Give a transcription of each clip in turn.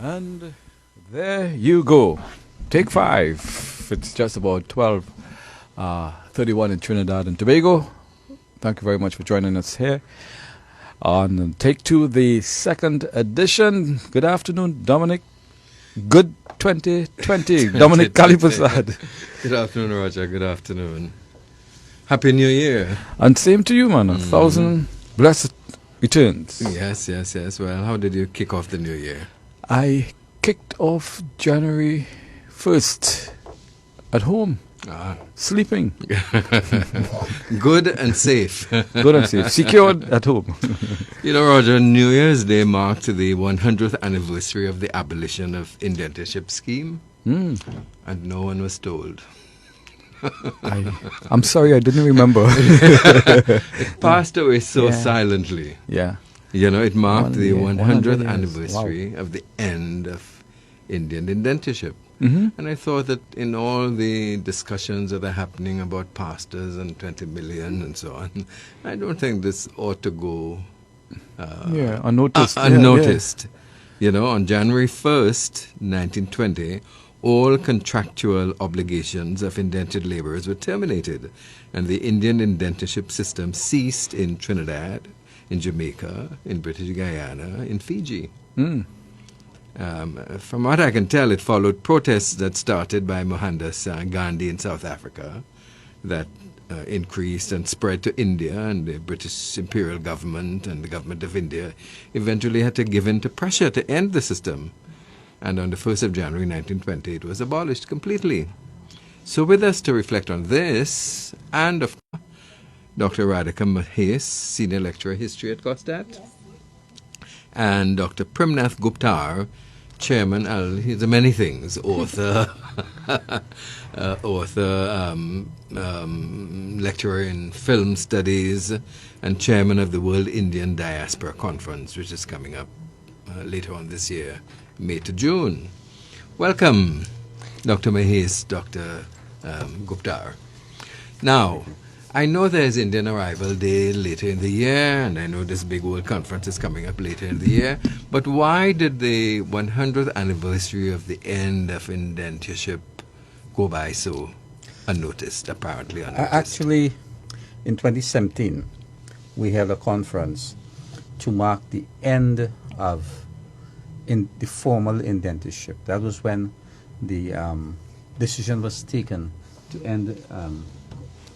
And there you go. Take 5. It's just about 12:31 in Trinidad and Tobago. Thank you very much for joining us here on Take 2, the second edition. Good afternoon, Dominic. Good 2020. Dominic Kalipasad. Good afternoon, Roger. Good afternoon. Happy New Year. And same to you, man. 1,000 blessed returns. Yes. Well, how did you kick off the new year? I kicked off January 1st at home, sleeping. Good and safe. Good and safe. Secured at home. You know, Roger, New Year's Day marked the 100th anniversary of the abolition of indentureship scheme, and no one was told. I'm sorry, I didn't remember. It passed away so silently. Yeah. You know, it marked the 100th 100 anniversary of the end of Indian indentureship. Mm-hmm. And I thought that in all the discussions that are happening about pastors and 20 million and so on, I don't think this ought to go unnoticed. unnoticed. You know, on January 1st, 1920, all contractual obligations of indentured laborers were terminated, and the Indian indentureship system ceased in Trinidad, in Jamaica, in British Guyana, in Fiji. From what I can tell, it followed protests that started by Mohandas Gandhi in South Africa that increased and spread to India, and the British imperial government and the government of India eventually had to give in to pressure to end the system. And on the 1st of January 1920, it was abolished completely. So with us to reflect on this, and of course, Dr. Radika Mahase, Senior Lecturer History at COSTAT, and Dr. Primnath Gooptar, Chairman, he's a many things, author, lecturer in film studies, and Chairman of the World Indian Diaspora Conference, which is coming up later on this year, May to June. Welcome, Dr. Mahase, Dr. Gooptar. Now, I know there's Indian Arrival Day later in the year, and I know this big world conference is coming up later in the year, but why did the 100th anniversary of the end of indentureship go by so unnoticed, apparently unnoticed? Actually, in 2017, we held a conference to mark the end of the formal indentureship. That was when the decision was taken to end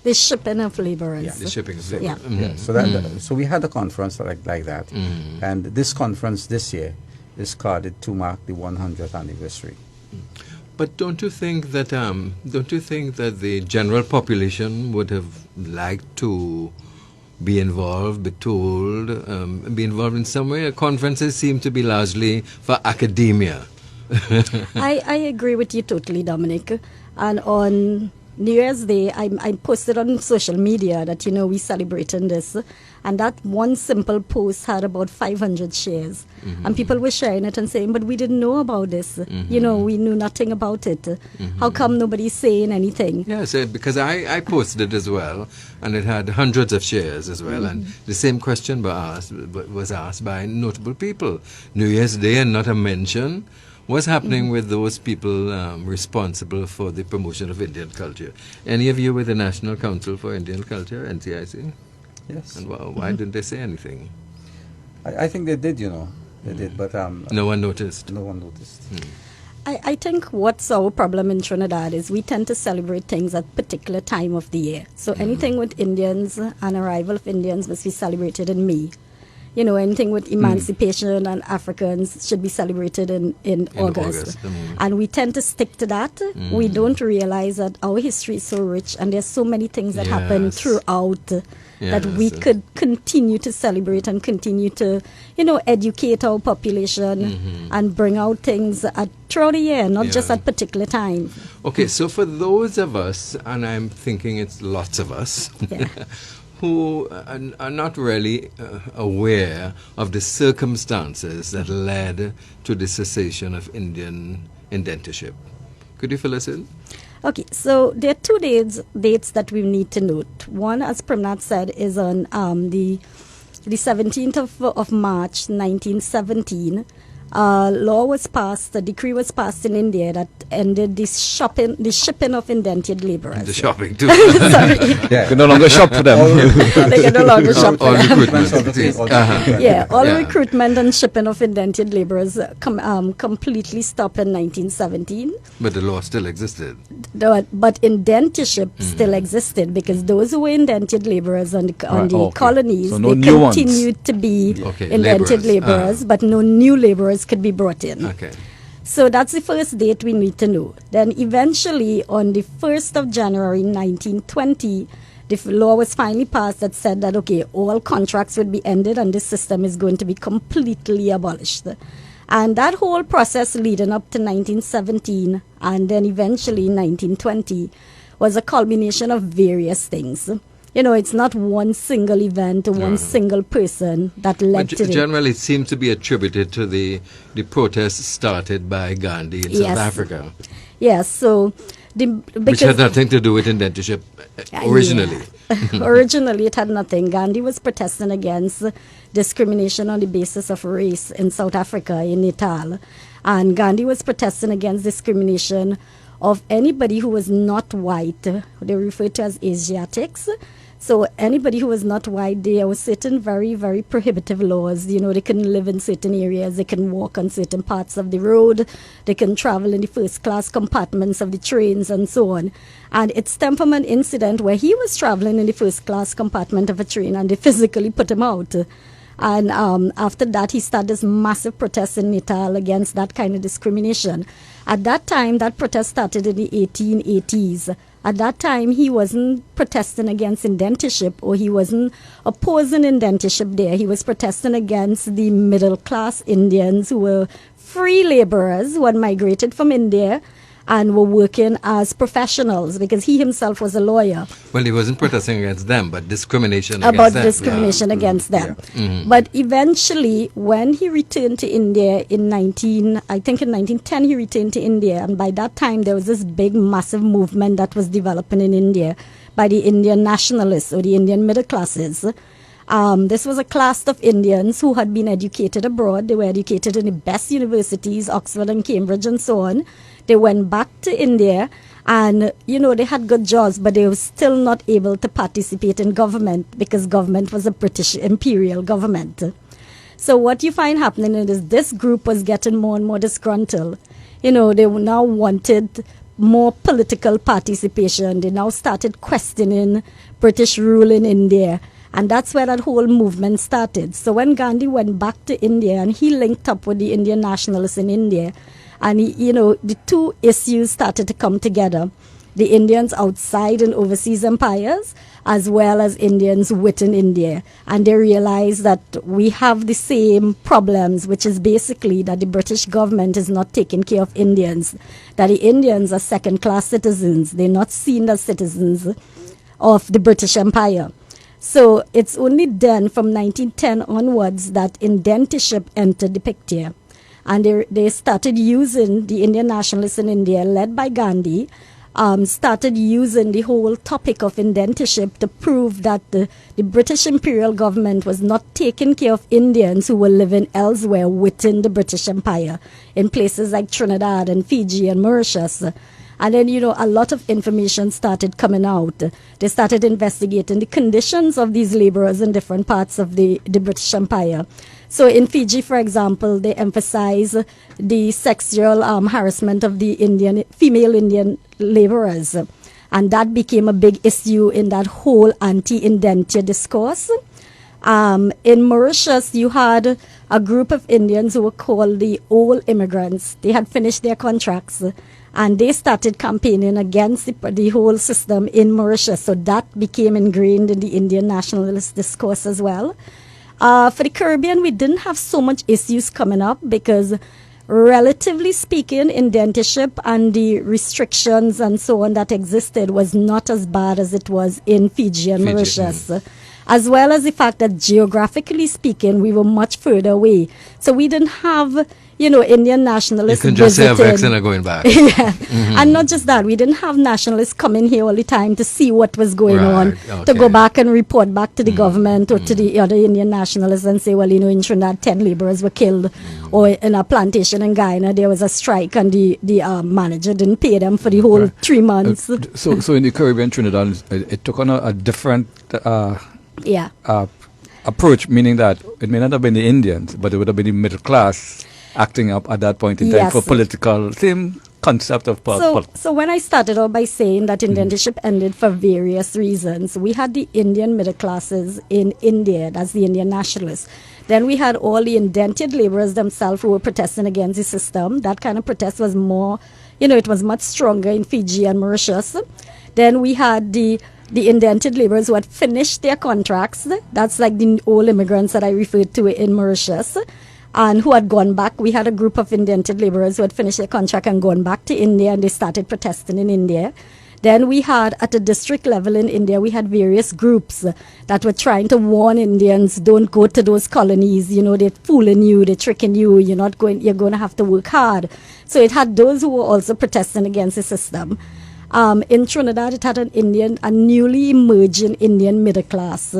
the shipping of laborers. The shipping of laborers. Yeah. Mm-hmm. So we had a conference like that, and this conference this year is carded to mark the 100th anniversary. But don't you think that the general population would have liked to be involved, be told, be involved in some way? Conferences seem to be largely for academia. I agree with you totally, Dominic. And on New Year's Day, I posted on social media that, we celebrating this. And that one simple post had about 500 shares. And people were sharing it and saying, but we didn't know about this. We knew nothing about it. How come nobody's saying anything? Yes, because I posted it as well, and it had hundreds of shares as well. And the same question was asked by notable people. New Year's Day and not a mention. What's happening with those people responsible for the promotion of Indian culture? Any of you with the National Council for Indian Culture, NCIC? Yes. And why didn't they say anything? I think they did, They did, but no one noticed. No one noticed. I think what's our problem in Trinidad is we tend to celebrate things at particular time of the year. So anything with Indians and arrival of Indians must be celebrated in May. Anything with emancipation and Africans should be celebrated in August. And we tend to stick to that. We don't realize that our history is so rich and there's so many things that happen throughout that we could continue to celebrate and continue to, educate our population and bring out things throughout the year, not just at particular time. Okay, so for those of us, and I'm thinking it's lots of us, who are not really aware of the circumstances that led to the cessation of Indian indentureship. Could you fill us in? Okay, so there are two dates that we need to note. One, as Primnath said, is on the 17th of March, 1917, law was passed, a decree was passed in India that ended the shipping of indentured laborers. The shopping too. Sorry. You can no longer shop for them. They can no longer shop for All them. recruitment. Yeah, all Yeah. recruitment and shipping of indentured laborers completely stopped in 1917. But the law still existed. But indentureship still existed because those who were indentured laborers on the okay. colonies, So no they new ones. continued to be Okay, indentured laborers, but no new laborers could be brought in. Okay. So that's the first date we need to know. Then eventually, on the 1st of January 1920, the law was finally passed that said that, okay, all contracts would be ended and this system is going to be completely abolished. And that whole process leading up to 1917 and then eventually 1920 was a culmination of various things. You know, it's not one single event or one single person that led But to it. generally, it seems to be attributed to the protests started by Gandhi in South Africa, Yes, so which had nothing to do with indentureship originally. Yeah. Originally, it had nothing. Gandhi was protesting against discrimination on the basis of race in South Africa, in Natal. And Gandhi was protesting against discrimination of anybody who was not white. They refer to as Asiatics. So anybody who was not white, there were certain very, very prohibitive laws. You know, they couldn't live in certain areas. They can walk on certain parts of the road. They can travel in the first class compartments of the trains and so on. And it stemmed from an incident where he was traveling in the first class compartment of a train and they physically put him out. And after that, he started this massive protest in Natal against that kind of discrimination. At that time, that protest started in the 1880s. At that time, he wasn't protesting against indentureship or he wasn't opposing indentureship there. He was protesting against the middle-class Indians who were free laborers who had migrated from India and were working as professionals because he himself was a lawyer. Well, he wasn't protesting against them, but discrimination against About them. discrimination against them. Mm-hmm. But eventually, when he returned to India in 1910 he returned to India, and by that time there was this big, massive movement that was developing in India by the Indian nationalists or the Indian middle classes. This was a class of Indians who had been educated abroad. They were educated in the best universities, Oxford and Cambridge and so on. They went back to India and, you know, they had good jobs, but they were still not able to participate in government because government was a British imperial government. So what you find happening is this group was getting more and more disgruntled. You know, they now wanted more political participation. They now started questioning British rule in India. And that's where that whole movement started. So when Gandhi went back to India and he linked up with the Indian nationalists in India, and the two issues started to come together. The Indians outside and overseas empires, as well as Indians within India. And they realized that we have the same problems, which is basically that the British government is not taking care of Indians, that the Indians are second-class citizens. They're not seen as citizens of the British Empire. So it's only then, from 1910 onwards, that indentureship entered the picture. And they started using, the Indian nationalists in India, led by Gandhi, started using the whole topic of indentureship to prove that the British imperial government was not taking care of Indians who were living elsewhere within the British Empire, in places like Trinidad and Fiji and Mauritius. And then, a lot of information started coming out. They started investigating the conditions of these laborers in different parts of the British Empire. So in Fiji, for example, they emphasize the sexual harassment of the female Indian laborers. And that became a big issue in that whole anti-indenture discourse. In Mauritius, you had a group of Indians who were called the old immigrants. They had finished their contracts. And they started campaigning against the whole system in Mauritius. So that became ingrained in the Indian nationalist discourse as well. For the Caribbean, we didn't have so much issues coming up because, relatively speaking, indentureship and the restrictions and so on that existed was not as bad as it was in Fiji and Mauritius. as well as the fact that geographically speaking, we were much further away. So we didn't have, Indian You nationalists can just say a visiting. vexen are going back. Yeah. And not just that, we didn't have nationalists coming here all the time to see what was going on, to go okay. back and report back to the government or to the other Indian nationalists and say, well, in Trinidad, 10 laborers were killed, or in a plantation in Guyana, there was a strike and the manager didn't pay them for the whole 3 months. So in the Caribbean, Trinidad, it took on a different Yeah. approach, meaning that it may not have been the Indians, but it would have been the middle class acting up at that point in time Yes. for political, same concept of So when I started out by saying that indentureship ended for various reasons, we had the Indian middle classes in India, that's the Indian nationalists. Then we had all the indentured laborers themselves who were protesting against the system. That kind of protest was more, it was much stronger in Fiji and Mauritius. Then we had the indentured laborers who had finished their contracts. That's like the old immigrants that I referred to in Mauritius, and who had gone back. We had a group of indentured laborers who had finished their contract and gone back to India, and they started protesting in India. Then we had, at the district level in India, we had various groups that were trying to warn Indians, don't go to those colonies, they're fooling you, they're tricking you, you're going to have to work hard. So it had those who were also protesting against the system. In Trinidad, it had a newly emerging Indian middle class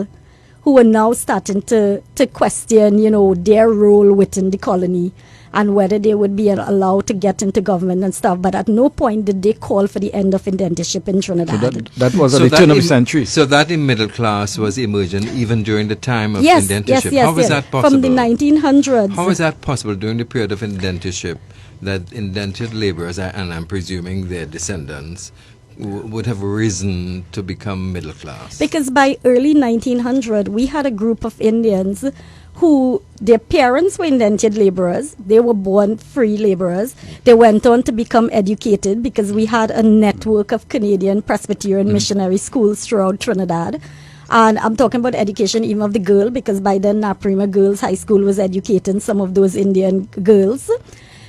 who were now starting to question, their role within the colony and whether they would be allowed to get into government and stuff. But at no point did they call for the end of indentureship in Trinidad. So that was at the turn of the century. So that in middle class was emergent even during the time of Yes. indentureship. How was that possible? From the 1900s. How is that possible during the period of indentureship that indentured laborers, and I'm presuming their descendants, would have risen to become middle class? Because by early 1900, we had a group of Indians who, their parents were indentured laborers. They were born free laborers. They went on to become educated because we had a network of Canadian Presbyterian missionary schools throughout Trinidad. And I'm talking about education even of the girl, because by then Naprima Girls High School was educating some of those Indian girls.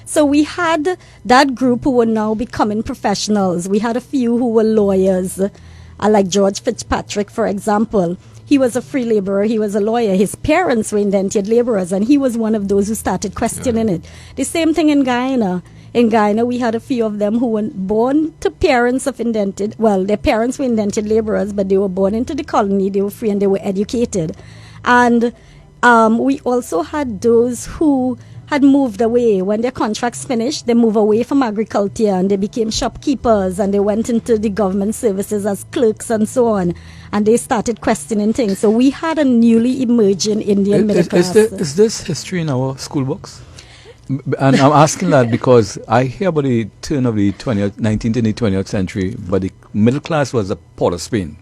So we had that group who were now becoming professionals. We had a few who were lawyers, like George Fitzpatrick, for example. He was a free laborer. He was a lawyer. His parents were indentured laborers, and he was one of those who started questioning it. The same thing in Guyana. In Guyana, we had a few of them who were born to parents of indentured. Well, their parents were indentured laborers, but they were born into the colony. They were free and they were educated. And we also had those who had moved away. When their contracts finished, they moved away from agriculture and they became shopkeepers, and they went into the government services as clerks and so on, and they started questioning things. So we had a newly emerging Indian middle class. Is this history in our school books? And I'm asking that because I hear about the turn of the 19th and the 20th century, but the middle class was a Port of Spain.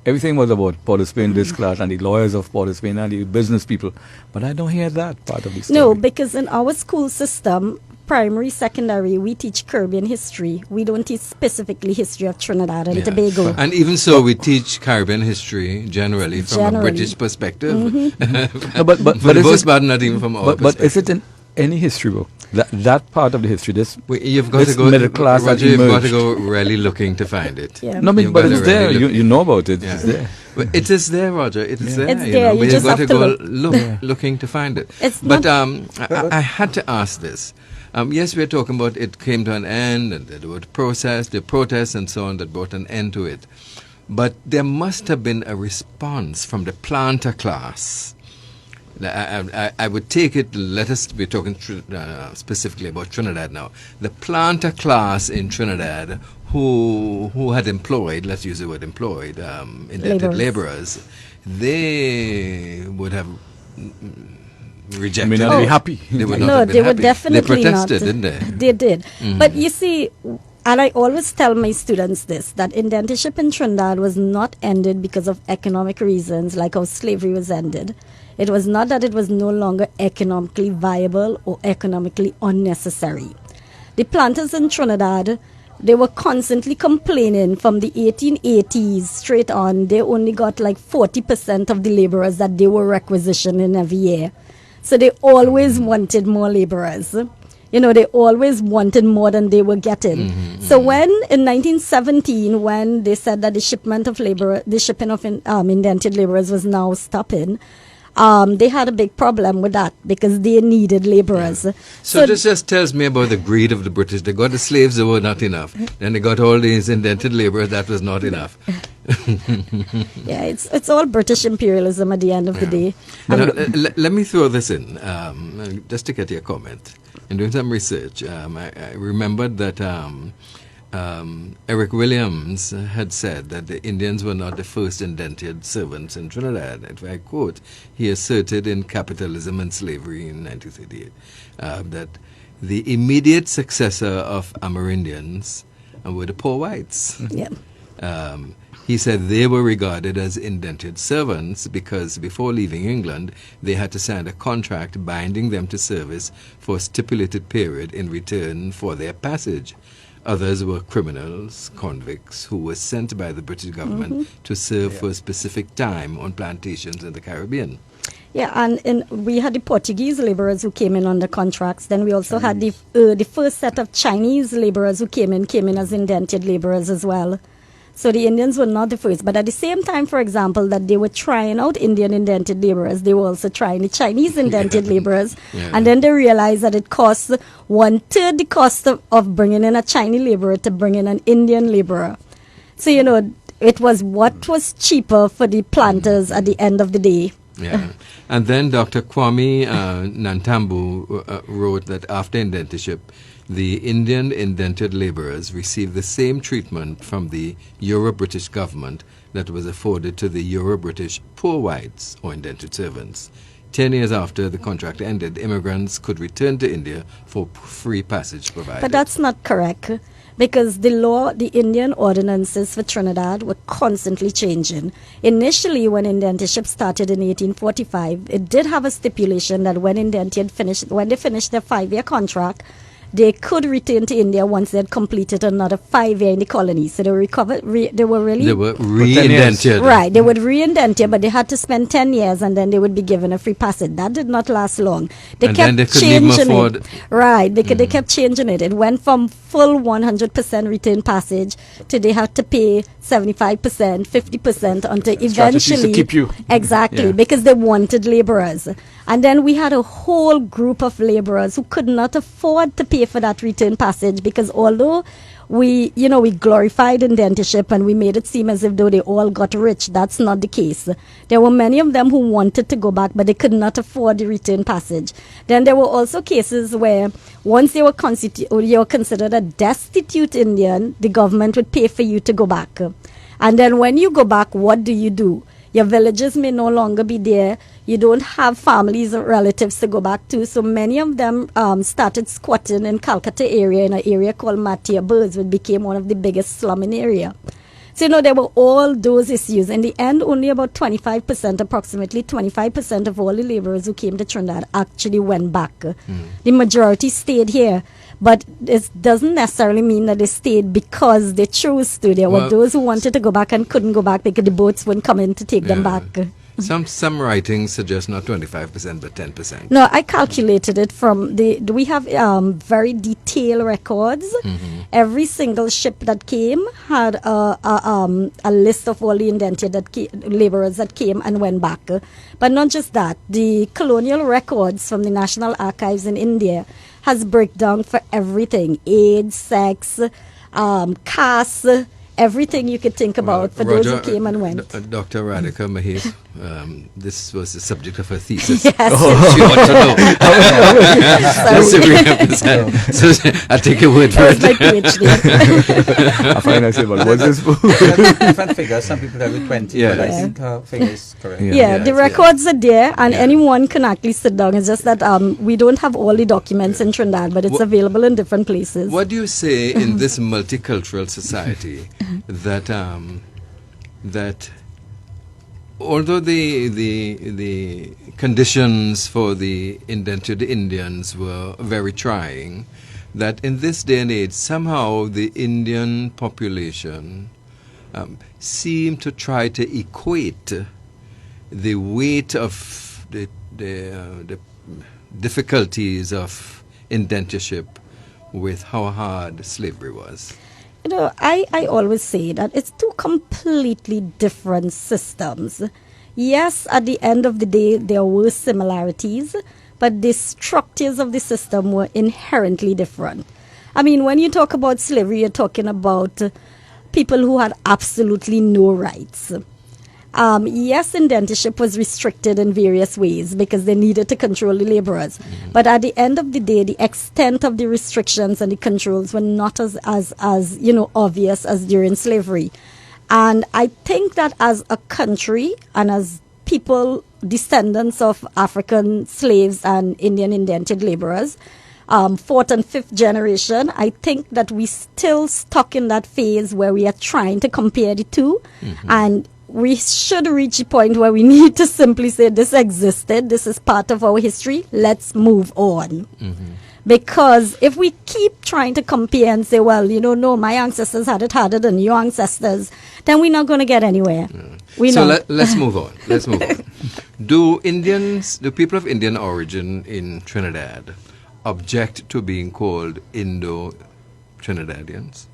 Everything was about Port of Spain, this class, and the lawyers of Port of Spain, and the business people. But I don't hear that part of the story. No, because in our school system, primary, secondary, we teach Caribbean history. We don't teach specifically history of Trinidad and Tobago. And even so, we teach Caribbean history generally from a British perspective. No, but For the most part, not even from our perspective. But is it in any history book? That part of the history, You've got this to go, middle class Roger, that you've got to emerged. go really looking to find it. Yeah. No, I mean, You've but got it's to there. really You know about it. Yeah. It's there. But it is there, Roger. It is there. It's there. But You just you've got have to to go look. looking to find it. It's But not- I had to ask this. Yes, we're talking about it came to an end, and there were the protests and so on that brought an end to it. But there must have been a response from the planter class. I would take it, let us be talking specifically about Trinidad now. The planter class in Trinidad who had employed, let's use the word employed, indentured laborers, they would have rejected. May not be happy. They would not No, have been they were happy. definitely They protested, not. didn't they? They did. But you see, and I always tell my students this, that indentureship in Trinidad was not ended because of economic reasons, like how slavery was ended. It was not that it was no longer economically viable or economically unnecessary. The planters in Trinidad, they were constantly complaining from the 1880s straight on. They only got like 40% of the laborers that they were requisitioning every year. So they always wanted more laborers. You know, they always wanted more than they were getting. So when in 1917, when they said that the shipment of labor, the shipping of indented laborers was now stopping, they had a big problem with that because they needed laborers. So this just tells me about the greed of the British. They got the slaves, they were not enough. Then they got all these indented laborers, that was not enough. Yeah, it's all British imperialism at the end of the day. Let me throw this in, just to get your comment. In doing some research, I remembered that Eric Williams had said that the Indians were not the first indented servants in Trinidad. If I quote, he asserted in Capitalism and Slavery in 1938 that the immediate successor of Amerindians were the poor whites. Yeah. He said they were regarded as indented servants because before leaving England, they had to sign a contract binding them to service for a stipulated period in return for their passage. Others were criminals, convicts, who were sent by the British government to serve for a specific time on plantations in the Caribbean. Yeah, and we had the Portuguese laborers who came in under contracts. Then we also had the first set of Chinese laborers who came in as indented laborers as well. So the Indians were not the first. But at the same time, for example, that they were trying out Indian indented laborers, they were also trying the Chinese indented laborers. Yeah. And then they realized that it costs 1/3 the cost of bringing in a Chinese laborer to bring in an Indian laborer. So, you know, it was what was cheaper for the planters at the end of the day. Yeah. And then Dr. Kwame Nantambu wrote that after indentureship, the Indian indented laborers received the same treatment from the Euro-British government that was afforded to the Euro-British poor whites or indented servants. 10 years after the contract ended, immigrants could return to India for free passage provided. But that's not correct, because the Indian ordinances for Trinidad were constantly changing. Initially, when indentureship started in 1845, it did have a stipulation that when they finished their 5-year contract, they could return to India once they had completed another 5 years in the colony. So they were re-indented. Right, they would re-indenture, but they had to spend 10 years and then they would be given a free passage. That did not last long. They And kept then they couldn't even changing afford- it. Right, they kept changing it. It went from full 100% return passage to they had to pay 75%, 50% until Strategies eventually... to keep you. Exactly, Yeah. because they wanted laborers. And then we had a whole group of laborers who could not afford to pay for that return passage, because although we glorified indentureship and we made it seem as if though they all got rich, that's not the case. There were many of them who wanted to go back, but they could not afford the return passage. Then there were also cases where once you were considered a destitute Indian, the government would pay for you to go back. And then when you go back, what do? Your villages may no longer be there. You don't have families or relatives to go back to. So many of them started squatting in Calcutta area, in an area called Matia Birds, which became one of the biggest slumming area. So, there were all those issues. In the end, only about approximately 25% of all the laborers who came to Trinidad actually went back. The majority stayed here. But it doesn't necessarily mean that they stayed because they chose to. There were those who wanted to go back and couldn't go back because the boats wouldn't come in to take them back. Some writings suggest not 25% but 10%. No, I calculated it from we have very detailed records. Every single ship that came had a list of all the indented laborers that came and went back. But not just that, the colonial records from the National Archives in India has breakdown for everything: age, sex, caste, everything you could think about for those who came and went. Dr. Radika Mahase, this was the subject of her thesis. Yes. She ought to know. Just to re-emphasize. So I take your word for That was it. my PhD. I find I say, but what's this for? Different figures. Some people have it 20, Yeah. but I Yeah. think her figure is correct. Yeah, the records are there, and Yeah. anyone can actually sit down. It's just that we don't have all the documents in Trinidad, but it's available in different places. What do you say in this multicultural society that although the conditions for the indentured Indians were very trying, that in this day and age somehow the Indian population seem to try to equate the weight of the difficulties of indentureship with how hard slavery was? I always say that it's two completely different systems. Yes, at the end of the day, there were similarities, but the structures of the system were inherently different. I mean, when you talk about slavery, you're talking about people who had absolutely no rights. Yes, indentureship was restricted in various ways because they needed to control the laborers. Mm-hmm. But at the end of the day, the extent of the restrictions and the controls were not as obvious as during slavery. And I think that as a country and as people, descendants of African slaves and Indian indentured laborers, fourth and fifth generation, I think that we still stuck in that phase where we are trying to compare the two. Mm-hmm. And we should reach a point where we need to simply say this existed, this is part of our history, let's move on. Mm-hmm. Because if we keep trying to compare and say, well, no, my ancestors had it harder than your ancestors, then we're not going to get anywhere. Let's move on. Let's move on. Do people of Indian origin in Trinidad object to being called Indo-Trinidadians?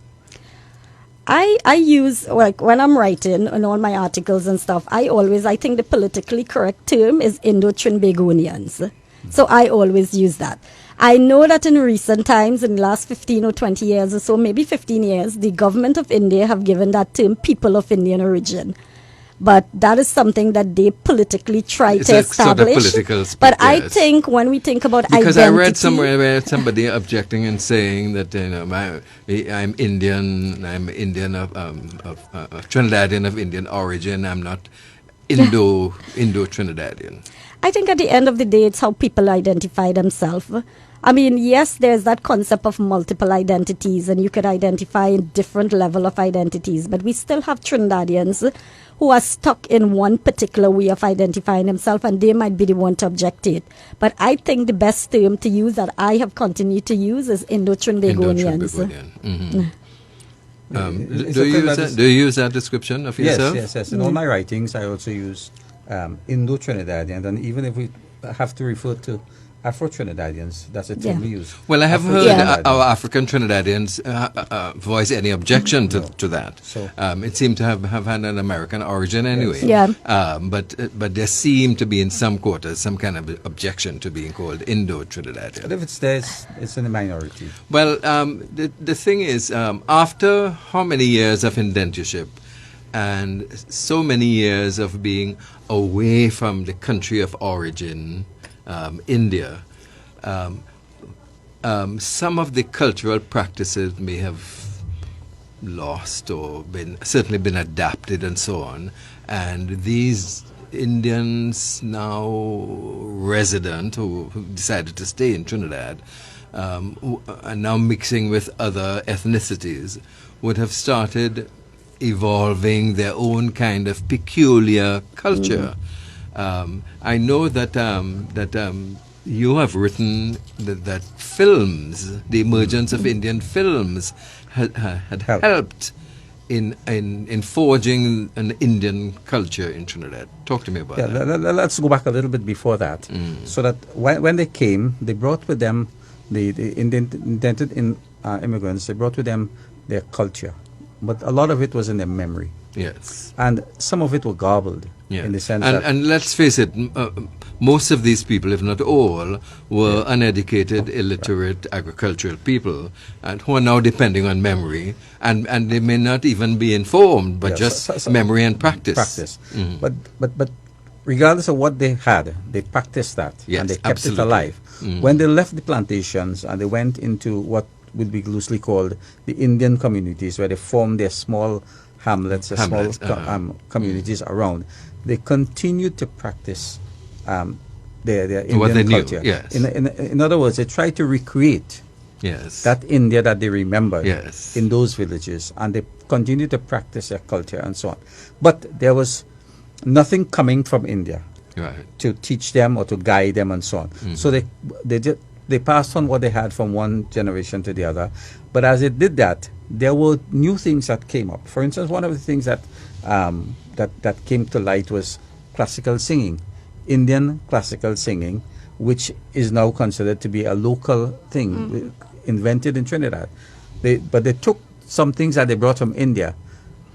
I use, like, when I'm writing in all my articles and stuff, I think the politically correct term is Indo-Trinbagonians. So I always use that. I know that in recent times, in the last 15 or 20 years or so, maybe 15 years, the government of India have given that term people of Indian origin. But that is something that they politically try to establish. Sort of political speak, but yes. I think when we think about because identity... I read somewhere where somebody objecting and saying that I'm Indian of Trinidadian of Indian origin. I'm not Indo-Trinidadian. I think at the end of the day, it's how people identify themselves. I mean, yes, there's that concept of multiple identities, and you could identify a different level of identities, but we still have Trinidadians who are stuck in one particular way of identifying themselves, and they might be the one to object to it. But I think the best term to use that I have continued to use is Indo-Trinbagonians. Mm-hmm. Do you use that description of yourself? Yes. In all my writings, I also use Indo-Trinidadian, and even if we have to refer to Afro-Trinidadians, that's a term we use. Well, I have heard our African Trinidadians voice any objection to that. So, it seemed to have had an American origin anyway. Yes. But there seemed to be in some quarters some kind of objection to being called Indo-Trinidadian. But if it's there, it's in the minority. Well, the thing is, after how many years of indentureship and so many years of being away from the country of origin, India, some of the cultural practices may have lost or certainly been adapted and so on. And these Indians now resident who decided to stay in Trinidad and now mixing with other ethnicities would have started evolving their own kind of peculiar culture. I know that you have written that films, the emergence of Indian films, had helped in forging an Indian culture in Trinidad. Talk to me about that. Let's go back a little bit before that. So that when they came, they brought with them the indented immigrants. They brought with them their culture, but a lot of it was in their memory. Yes. And some of it were garbled in the sense that... And let's face it, most of these people, if not all, were uneducated, illiterate, agricultural people and who are now depending on memory, and they may not even be informed, but just memory and practice. Mm-hmm. But regardless of what they had, they practiced that, and they kept it alive. Mm-hmm. When they left the plantations and they went into what would be loosely called the Indian communities, where they formed their small hamlets, small communities around, they continued to practice their Indian culture. Yes. In other words, they tried to recreate that India that they remembered in those villages, and they continued to practice their culture and so on. But there was nothing coming from India to teach them or to guide them and so on. Mm-hmm. So they passed on what they had from one generation to the other. But as it did that, there were new things that came up. For instance, one of the things that came to light was classical singing. Indian classical singing which is now considered to be a local thing, invented in Trinidad. But they took some things that they brought from India,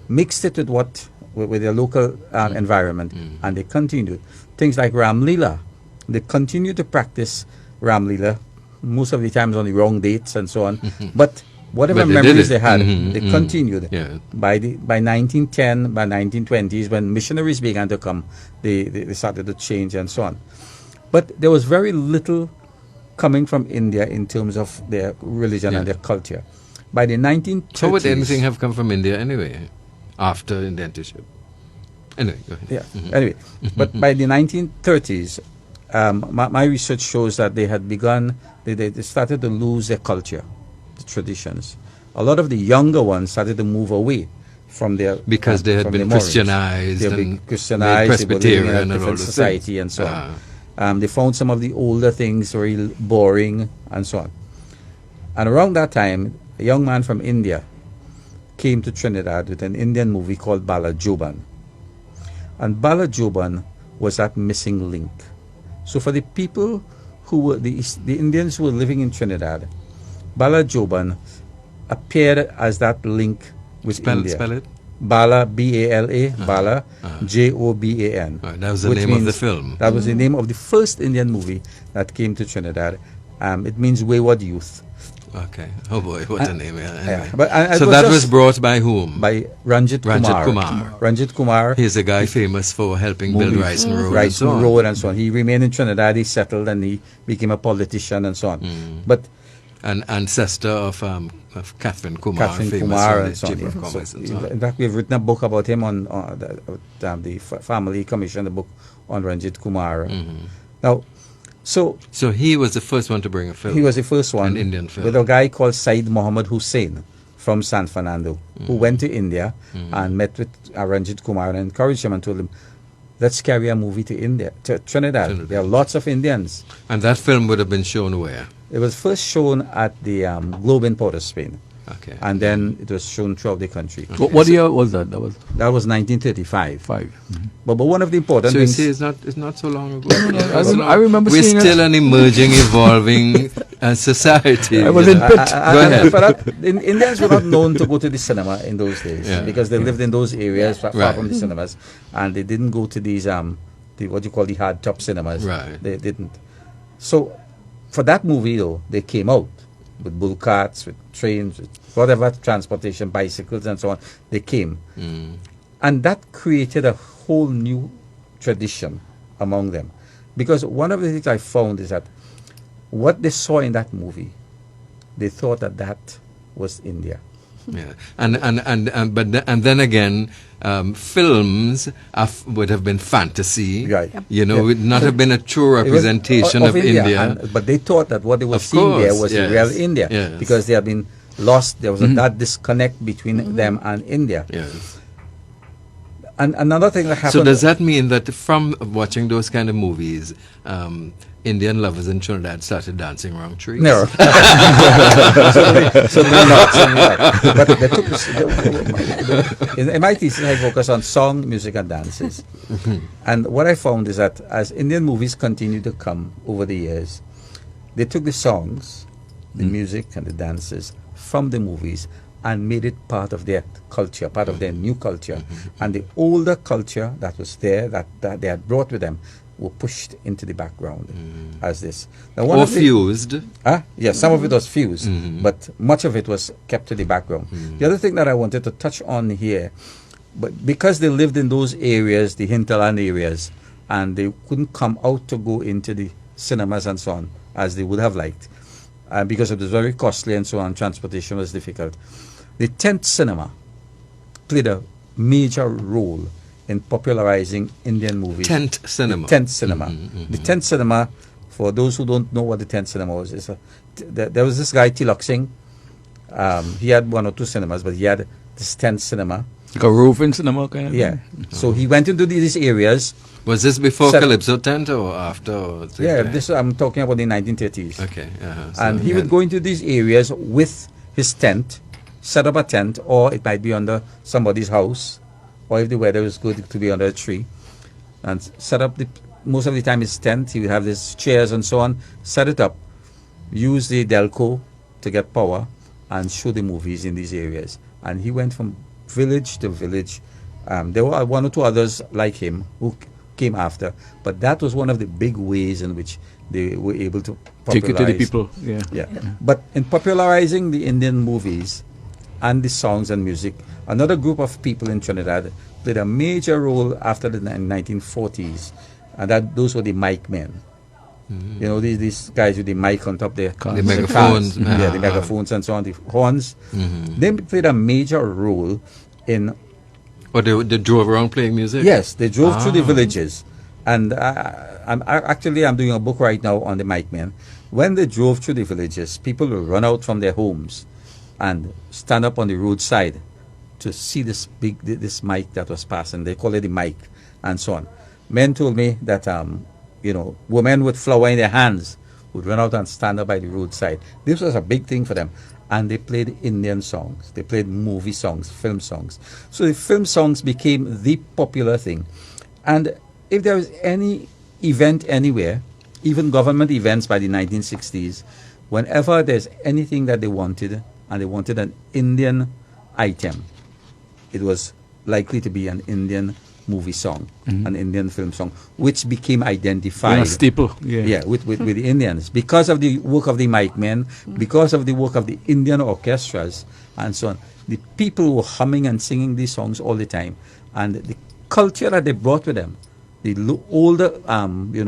mixed it with their local environment, and they continued. Things like Ram Leela, they continue to practice Ram Leela, most of the times on the wrong dates and so on. But whatever But they memories did it. they had, they continued. Yeah. By 1910, by 1920s, when missionaries began to come, they started to change and so on. But there was very little coming from India in terms of their religion and their culture. By the 1930s... How would anything have come from India anyway, after indentureship? Anyway, go ahead. Yeah. Anyway, but by the 1930s, my research shows that they had begun, they started to lose their culture, the traditions. A lot of the younger ones started to move away from their... Because they had from been their mores. Christianized They had and been Christianized, they were living in Presbyterian a and all different those society things. and so on. They found some of the older things very boring and so on. And around that time, a young man from India came to Trinidad with an Indian movie called Bala Joban. And Bala Joban was that missing link. So for the people who were, the Indians who were living in Trinidad, Bala Joban appeared as that link with India. Spell it? Bala, B-A-L-A, Bala, J-O-B-A-N. Right, that was the which name of the means- film. That was the name of the first Indian movie that came to Trinidad. It means wayward youth. Okay. Oh boy, what a name. Yeah, anyway. But, it So that just was brought by whom? by Ranjit Ranjit Kumar. Kumar. Ranjit Kumar. He's a guy famous for helping build movies. Rice and Road and Rice so on. Road and so on. He remained in Trinidad, he settled, and he became a politician and so on. But An ancestor of Catherine Kumar, Catherine famous Kumar from the and so on. Chamber of yeah. Commerce and so on. In fact, we've written a book about him on the family commissioned a book on Ranjit Kumar. Now, so So he was the first one to bring a film. he was the first one An Indian film. with a guy called Said Mohammed Hussain from San Fernando, who went to India and met with Ranjit Kumar and encouraged him and told him, let's carry a movie to India, to Trinidad. There are lots of Indians. And that film would have been shown where? It was first shown at the Globe in Port of Spain, Okay. and then it was shown throughout the country. What year was that? That was That was 1935. 5. But one of the important So you things... see, it's not so long ago. I remember We're seeing still it. an emerging, evolving society. I was you in know. Pitt. Go ahead. For that, Indians were not known to go to the cinema in those days Yeah. because they lived in those areas far Right. from the cinemas, and they didn't go to these what you call the hard top cinemas. Right. They didn't. So for that movie though, they came out with bull carts, with trains, with whatever transportation, bicycles and so on. They came, and that created a whole new tradition among them, because one of the things I found is that what they saw in that movie, they thought that was India. Yeah, and then again, films would have been fantasy. Right. You know, Yeah. would not have been a true It was representation of India. but they thought that what they were Of seeing there course, was yes, the real India, yes. because they had been lost. There was that disconnect between them and India. Yes. And another thing that happened. So does that mean that from watching those kind of movies, Indian lovers in Trinidad started dancing around trees? No. Certainly not. But they took in my thesis, I focus on song, music, and dances. And what I found is that as Indian movies continued to come over the years, they took the songs, the music, and the dances from the movies and made it part of their culture, part of their new culture. And the older culture that was there, that they had brought with them, were pushed into the background as this. Now, one Or of the- fused. Yes, some of it was fused, but much of it was kept to the background. The other thing that I wanted to touch on here, but because they lived in those areas, the hinterland areas, and they couldn't come out to go into the cinemas and so on, as they would have liked, because it was very costly and so on, transportation was difficult. The tent cinema played a major role in popularizing Indian movies. Tent cinema. Tent cinema. The tent cinema, for those who don't know what the tent cinema was, there was this guy, Tilak Singh. He had 1 or 2 cinemas, but he had this tent cinema. Like a roofing cinema kind of Yeah. thing? So he went into these areas. Was this before Set- Calypso Tent or after? Or Yeah, I'm talking about the 1930s. Okay. So And he would go into these areas with his tent, set up a tent, or it might be under somebody's house, or if the weather is good, it could be under a tree, and set up most of the time it's tent. He would have these chairs and so on, set it up, use the Delco to get power, and show the movies in these areas. And he went from village to village. There were one or two others like him who came after, but that was one of the big ways in which they were able to Take it to the popularize. people. Yeah. But in popularizing the Indian movies and the songs and music, another group of people in Trinidad played a major role after the 1940s, and those were the mic men. You know, these guys with the mic on top of their The megaphones. yeah, the megaphones and so on, the horns. They played a major role in. Or they drove around playing music? Yes, they drove through the villages, and I'm doing a book right now on the mic men. When they drove through the villages, people would run out from their homes and stand up on the roadside to see this mic that was passing. They call it the mic, and so on. Men told me that women with flower in their hands would run out and stand up by the roadside. This was a big thing for them. And they played Indian songs. They played movie songs, film songs. So the film songs became the popular thing. And if there was any event anywhere, even government events by the 1960s, whenever there's anything that they wanted, and they wanted an Indian item, it was likely to be an Indian movie song, an Indian film song, which became identified. A staple. With the Indians, because of the work of the mic men, because of the work of the Indian orchestras, and so on. The people were humming and singing these songs all the time, and the culture that they brought with them, the older,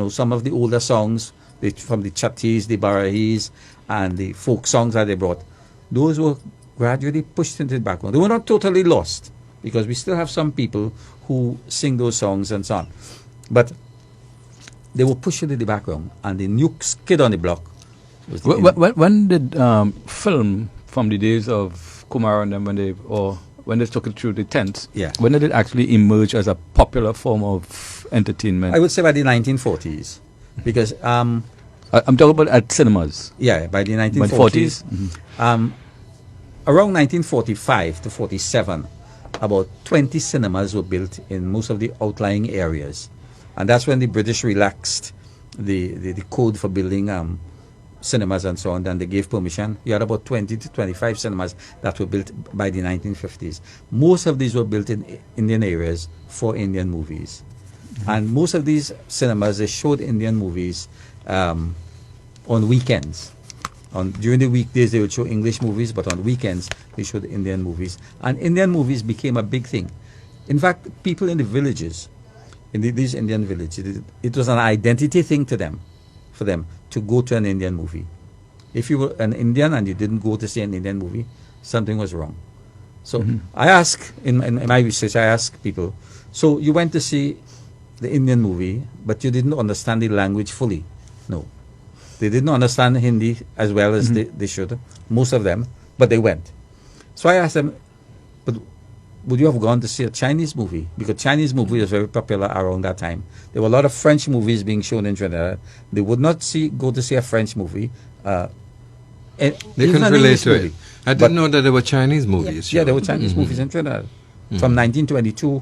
some of the older songs from the Chattis, the Barahis, and the folk songs that they brought, those were gradually pushed into the background. They were not totally lost, because we still have some people who sing those songs and so on. But they were pushed into the background, and the new kid on the block was the When did film from the days of Kumar and them, when they took it through the tents, when did it actually emerge as a popular form of entertainment? I would say by the 1940s, because I'm talking about at cinemas. Yeah, by the 1940s. 40s? Around 1945 to 47, about 20 cinemas were built in most of the outlying areas. And that's when the British relaxed the code for building cinemas and so on, and they gave permission. You had about 20 to 25 cinemas that were built by the 1950s. Most of these were built in Indian areas for Indian movies. And most of these cinemas, they showed Indian movies on weekends. During the weekdays, they would show English movies, but on weekends, they showed Indian movies. And Indian movies became a big thing. In fact, people in the villages, these Indian villages, it was an identity thing for them to go to an Indian movie. If you were an Indian and you didn't go to see an Indian movie, something was wrong. So I ask, in my research, I ask people, so you went to see the Indian movie, but you didn't understand the language fully? No. They didn't understand Hindi as well as they should, most of them, but they went. So I asked them, but would you have gone to see a Chinese movie? Because Chinese movie was very popular around that time. There were a lot of French movies being shown in Trinidad. They would not go to see a French movie. They couldn't relate to it. I didn't know that there were Chinese movies. Yeah, there were Chinese movies in Trinidad. From 1922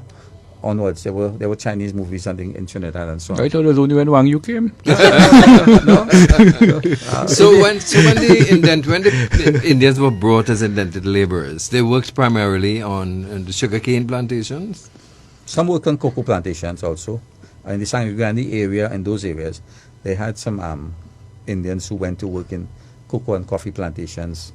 onwards, there were Chinese movies in Trinidad and so on. I thought it was only when Wang Yu came. So when the Indians were brought as indented laborers, they worked primarily on the sugarcane plantations? Some worked on cocoa plantations also. In the Sangre area, in those areas, they had some Indians who went to work in cocoa and coffee plantations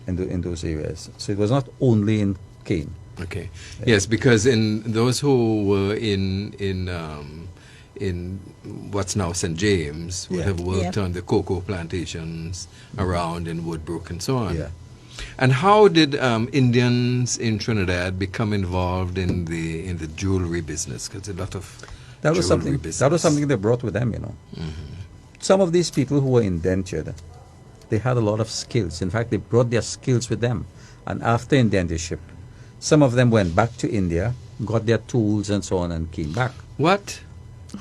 in those areas. So it was not only in cane. Okay. Yes, because in those who were in what's now St. James would have worked on the cocoa plantations around in Woodbrook and so on. Yeah. And how did Indians in Trinidad become involved in the jewelry business? Because a lot of that was something they brought with them, Some of these people who were indentured, they had a lot of skills. In fact, they brought their skills with them. And after indentureship, some of them went back to India, got their tools and so on, and came back. What?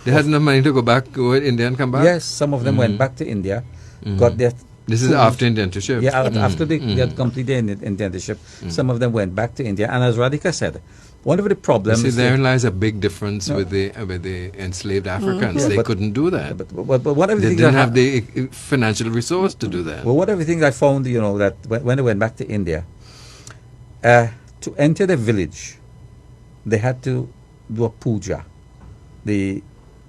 They had enough money to go back to India and come back? Yes, some of them went back to India, got their This is after indentureship? Yeah, after they had completed indentureship, some of them went back to India. And as Radika said, one of the problems. See, therein lies a big difference with the enslaved Africans. Yeah, they but- couldn't do that. but one of the They things didn't that have the financial resource to do that. Well, one of the things I found, that when they went back to India, to enter the village, they had to do a puja. The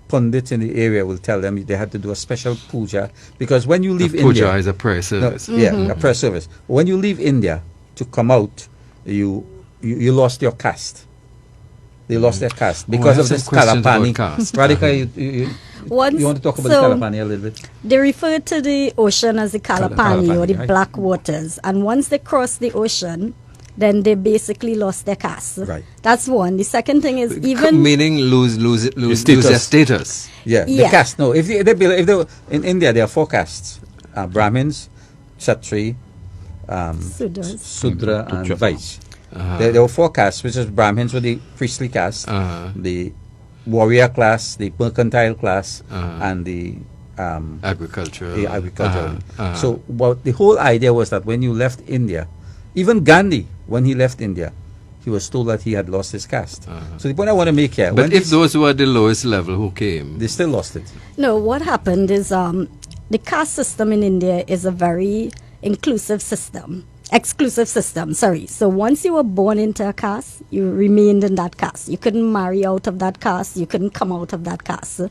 pundits in the area will tell them they had to do a special puja, because when you leave The puja India, is a prayer service. a prayer service. When you leave India to come out, you lost your caste. They lost their caste because I of have this some questions Kalapani. about caste. Radika, you Once- want to talk about so- the Kalapani a little bit? They refer to the ocean as the Kalapani, or the Kalapani, right. black waters. And once they cross the ocean, then they basically lost their caste. Right. That's one. The second thing is even Meaning lose their status. status. Yeah, the Yeah. caste. No, if they in India there are 4 castes: Brahmins, Kshatri, Sudras. Sudra, and Kshatriya. Vaishya. There were 4 castes, which is Brahmins were the priestly caste, the warrior class, the mercantile class, and the Agriculture. agricultural. So, the whole idea was that when you left India, even Gandhi, when he left India, he was told that he had lost his caste. So the point I want to make here, But when if those who are at the lowest level who came, they still lost it. No, what happened is the caste system in India is a very exclusive system. Sorry. So once you were born into a caste, you remained in that caste. You couldn't marry out of that caste. You couldn't come out of that caste.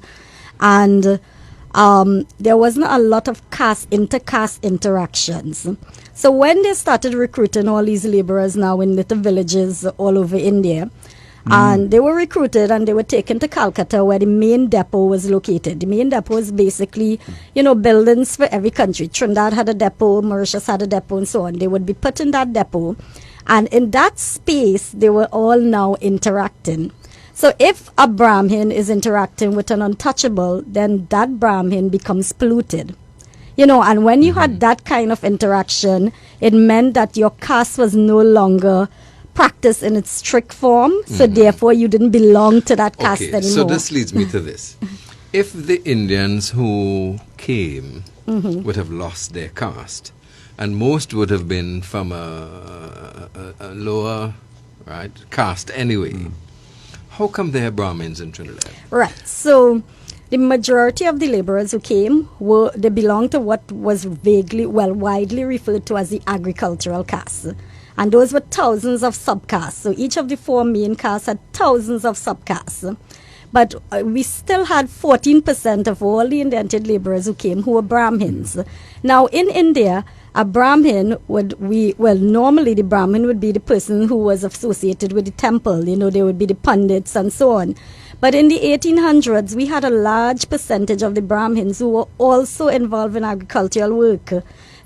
And there wasn't a lot of inter-caste interactions. So when they started recruiting all these laborers now in little villages all over India, and they were recruited and they were taken to Calcutta, where the main depot was located. The main depot was basically, buildings for every country. Trinidad had a depot, Mauritius had a depot, and so on. They would be put in that depot, and in that space, they were all now interacting. So if a Brahmin is interacting with an untouchable, then that Brahmin becomes polluted. And when you had that kind of interaction, it meant that your caste was no longer practiced in its strict form, so therefore you didn't belong to that caste okay, anymore. so this leads me to this. If the Indians who came would have lost their caste, and most would have been from a lower caste anyway, how come there are Brahmins in Trinidad? Right. So the majority of the laborers who came they belonged to what was widely referred to as the agricultural caste. And those were thousands of subcastes. So each of the 4 main castes had thousands of subcastes. But we still had 14% of all the indented laborers who came who were Brahmins. Now in India, a Brahmin normally the Brahmin would be the person who was associated with the temple. They would be the pundits and so on. But in the 1800s, we had a large percentage of the Brahmins who were also involved in agricultural work.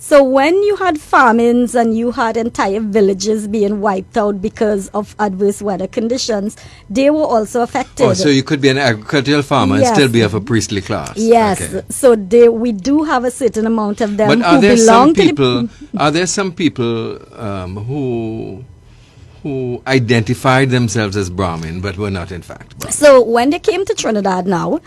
So when you had famines and you had entire villages being wiped out because of adverse weather conditions, they were also affected. Oh, so you could be an agricultural farmer and Yes. still be of a priestly class. Yes, Okay. so we do have a certain amount of them But are who there belong some to people? the... Are there some people who identified themselves as Brahmin but were not in fact Brahmin? So when they came to Trinidad now,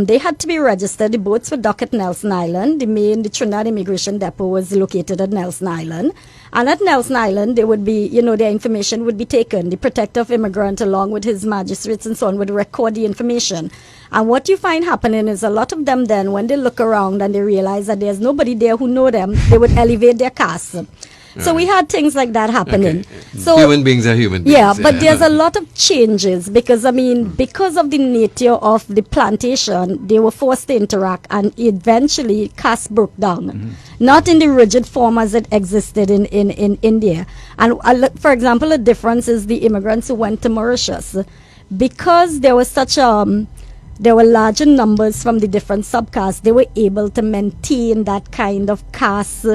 they had to be registered. The boats were docked at Nelson Island. The Trinidad Immigration Depot was located at Nelson Island. And at Nelson Island, they would be, their information would be taken. The protector of immigrant, along with his magistrates and so on, would record the information. And what you find happening is a lot of them then, when they look around and they realize that there's nobody there who know them, they would elevate their caste. So we had things like that happening. Okay. So Human beings are human beings. yeah, but there's a lot of changes because because of the nature of the plantation, they were forced to interact, and eventually caste broke down. Not in the rigid form as it existed in India. And for example, a difference is the immigrants who went to Mauritius, because there was there were larger numbers from the different subcastes. They were able to maintain that kind of caste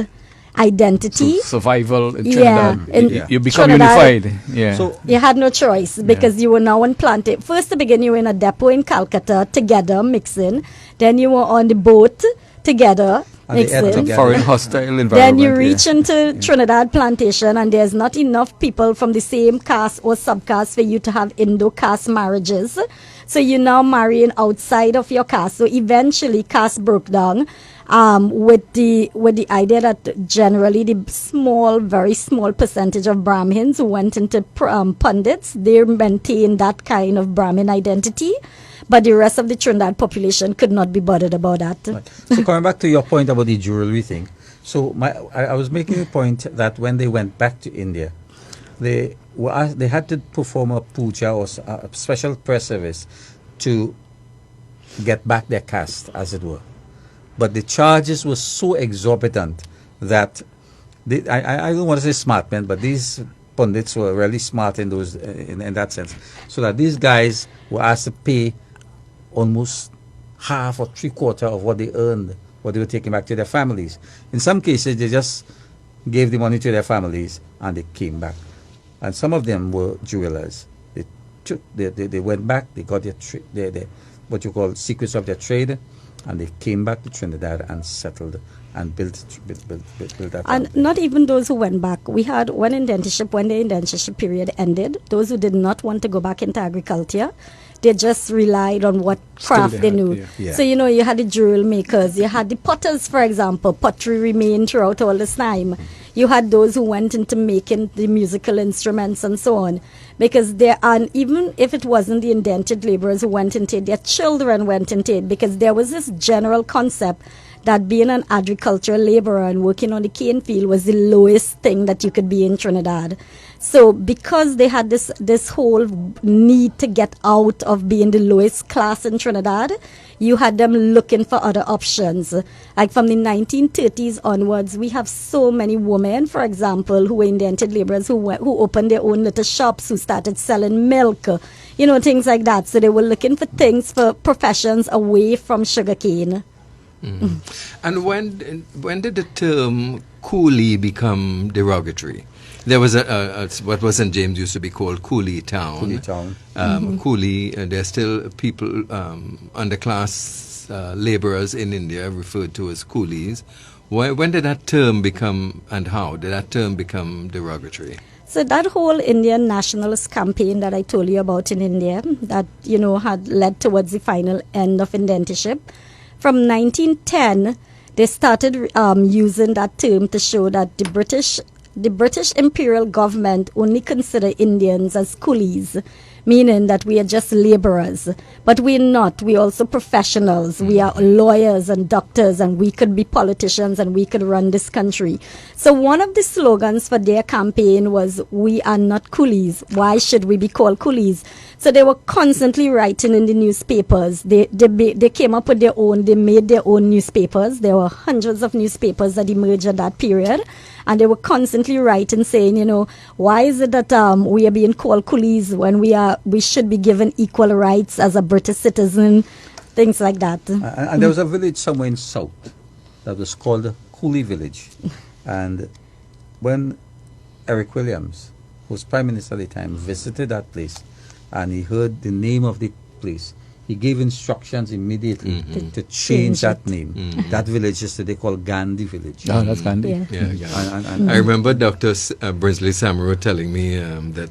identity. Survival in Yeah, Trinidad. in You become Trinidad. unified. Yeah. So You had no choice because you were now on plantation. First to begin, you were in a depot in Calcutta together, mixing. Then you were on the boat together, And they ate mixing. together. foreign hostile environment. Then you yeah. reach into Trinidad plantation, and there's not enough people from the same caste or subcaste for you to have Indo-caste marriages. So you're now marrying outside of your caste. So eventually caste broke down. With the idea that generally the very small percentage of Brahmins who went into pundits, they maintained that kind of Brahmin identity, but the rest of the Trinidad population could not be bothered about that. Right. So coming back to your point about the jewelry thing, so I was making a point that when they went back to India, they had to perform a puja or a special prayer service to get back their caste, as it were. But the charges were so exorbitant that I don't want to say smart men, but these pundits were really smart in those in that sense. So that these guys were asked to pay almost half or three-quarter of what they earned, what they were taking back to their families. In some cases, they just gave the money to their families and they came back. And some of them were jewelers. They went back, they got their what you call secrets of their trade, and they came back to Trinidad and settled and built that. And not even those who went back. We had when the indentureship period ended, those who did not want to go back into agriculture, they just relied on what craft they knew. Yeah. So, you had the jewel makers, you had the potters, for example. Pottery remained throughout all this time. You had those who went into making the musical instruments and so on. Because even if it wasn't the indented laborers who went into it, their children went into it, because there was this general concept that being an agricultural laborer and working on the cane field was the lowest thing that you could be in Trinidad. So because they had this whole need to get out of being the lowest class in Trinidad, you had them looking for other options. Like from the 1930s onwards, we have so many women, for example, who were indented laborers who opened their own little shops, who started selling milk, things like that. So they were looking for things, for professions away from sugarcane. Mm. And when did the term coolie become derogatory? There was what was St. James used to be called Coolie Town. Coolie Town. Coolie, there's still people, underclass laborers in India referred to as coolies. When did that term become, and how did that term become derogatory? So that whole Indian nationalist campaign that I told you about in India, that, had led towards the final end of indentureship, from 1910, they started using that term to show that the British imperial government only consider Indians as coolies, meaning that we are just laborers. But we're not. We're also professionals. We are lawyers and doctors, and we could be politicians, and we could run this country. So one of the slogans for their campaign was, "We are not coolies. Why should we be called coolies?" So they were constantly writing in the newspapers. They came up with they made their own newspapers. There were hundreds of newspapers that emerged at that period. And they were constantly writing, saying, why is it that we are being called coolies when we should be given equal rights as a British citizen, things like that. And there was a village somewhere in South that was called Coolie Village. And when Eric Williams, who was Prime Minister at the time, visited that place, and he heard the name of the place, he gave instructions immediately to change that name. That village is today called Gandhi Village. Oh, that's Gandhi. Yeah. And I remember Dr. Brinsley Samaro telling me that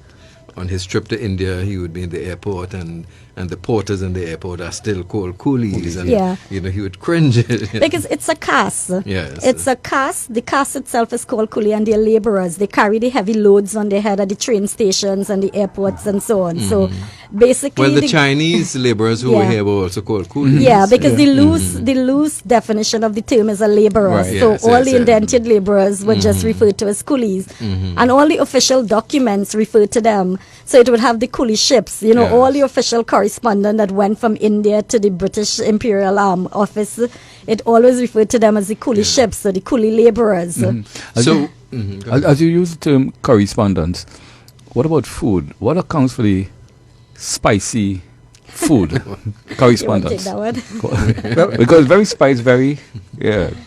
on his trip to India, he would be in the airport, and the porters in the airport are still called coolies. And, he would cringe. Because it's a caste. Yes. It's a caste. The caste itself is called coolie, and they're laborers. They carry the heavy loads on their head at the train stations and the airports and so on. So basically... Well, the Chinese laborers who were here were also called coolies. Yeah, because the loose definition of the term is a laborer. Right. So all the indented laborers were just referred to as coolies. And all the official documents referred to them. So it would have the coolie ships, all the official correspondence that went from India to the British Imperial Office, it always referred to them as the coolie ships, so the coolie laborers. So, as you use the term correspondence, what about food? What accounts for the spicy food correspondence? You want to take that one? Because very spicy, very